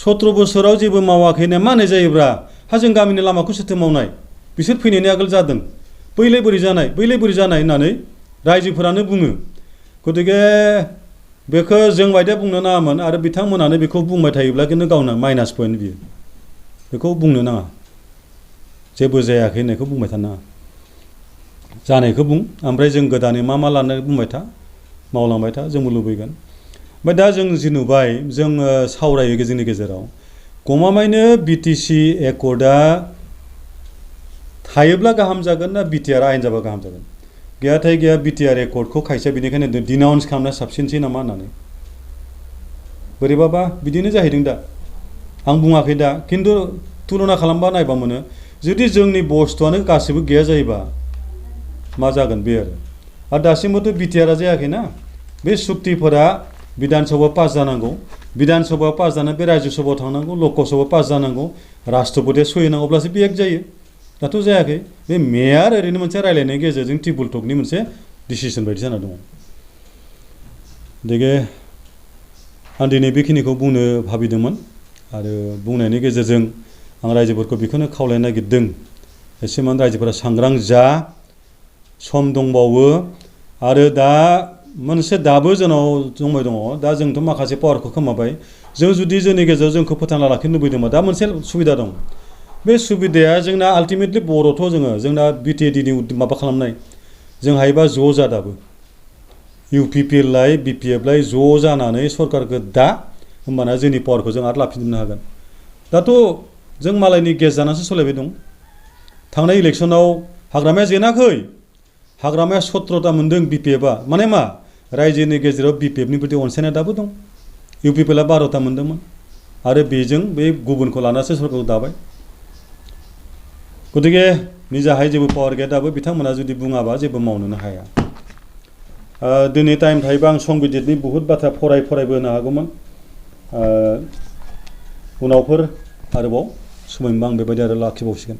17 बोसोराव जेबो मावाखैनो मा होननाय जायोब्रा हा जों गामिनि लामाखौ सोरथो मावनाय बिसोर फैनायनि आगोल जादों बैलाय बोरै जानाय होननानै रायजोफोरानो बुङो गतिके बेखौ जों बायदिया बुंनो नाङामोन आरो बिथांमोनानो बेखौ बुंबाय थायोब्ला खिन्थु गावनो माइनास पइन्ट बियो बेखौ बुंनो नाङा जेबो जायाखै होननायखौ बुंबाय थानो नाङा जानायखौ बुं ओमफ्राय जों गोदानै मा लानो बुंबाय था मावलांबाय था जोंबो लुबैगोन ओमफ्राय दा जों जि नुबाय जोङो सावरायो जोंनि गेजेराव गमामायैनो बिटिसि एकर्डआ थायोब्ला गाहाम जागोन ना बिटिआर आयेन जाबा गाहाम जागोन गैयाथाय गैया बिटिआर एकर्डखौ खायसेया बेनिखायनो डिनाउन्स खालामनाया साबसिनसै नामा होननानै बोरैबाबा बिदिनो जाहैदों दा आं बुङाखै दा खिन्थु तुलना खालामबा नायबा मोनो जुदि जोंनि बस्तुआनो गासिबो गैया जायोबा मा जागोन बे आरो दासिमबोथ' बिटिआरआ जायाखैना बे सुक्तिफोरा बिधान सभा पास जानांगौ बिधान सभा पास जानानै बे रायजो सभायाव थांनांगौ लकसभा पास जानांगौ राष्ट्रपतिया सहि होनांगौ अब्लासो बे एक्ट जायो दाथ' जायाखै बे मेयार ओरैनो मोनसे रायलायनायनि गेजेरजों टेबोल टकनि मोनसे डिसिसन बायदि जाना दङ गतिके आं दिनै बेखिनिखौ बुंनो भाबिदोंमोन आरो बुंनायनि गेजेरजों आं रायजोफोरखौ बेखौनो खावलायनो नागिरदों एसेमान रायजोफोरा सांग्रां जा सम दंबावो आरो दा मोनसे दाबो जोंनाव दंबाय दङ दा जोंथ' माखासे पावारखौ खोमाबाय जों जुदि जोंनि गेजेराव जोंखौ फोथांना लाखिनो लुबैदोंबा दा मोनसे सुबिदा दं बे सुबिदाया जोंना आल्टिमेटलि बर'थ' जोंना बिटिएडिनि माबा खालामनाय जों हायोबा ज' जा दाबो इउपिपिएललाय बिपिएफलाय ज' जानानै सरकारखौ दा होमबाना जोंनि पावारखौ जों आरो लाफिनजोबनो हागोन दाथ' जों मालायनि गेस जानानैसो सलायबाय दं थांनाय इलेक्सनाव हाग्रामाया जेनाखै हाग्रामाया 17टा मोनदों बिपिएफआ माने मा रायजोनि गेजेराव बिपिएफनि प्रति अनसायनाय दाबो दं इउपिपिएलआ 12टा मोनदोंमोन आरो बेजों बे गुबुनखौ लानासो सरकारखौ दाबाय गतिके निजाहाय जेबो पावार गैया दाबो बिथांमोना जुदि बुङाबा जेबो मावनोनो हाया दिनै टाइम थायोबा आं संबिजितनि बहुद बाथ्रा फरायबो होनो हागौमोन उनावफोर आरोबाव समय मोनबा आं बेबायदि आरो लाखिबावसिगोन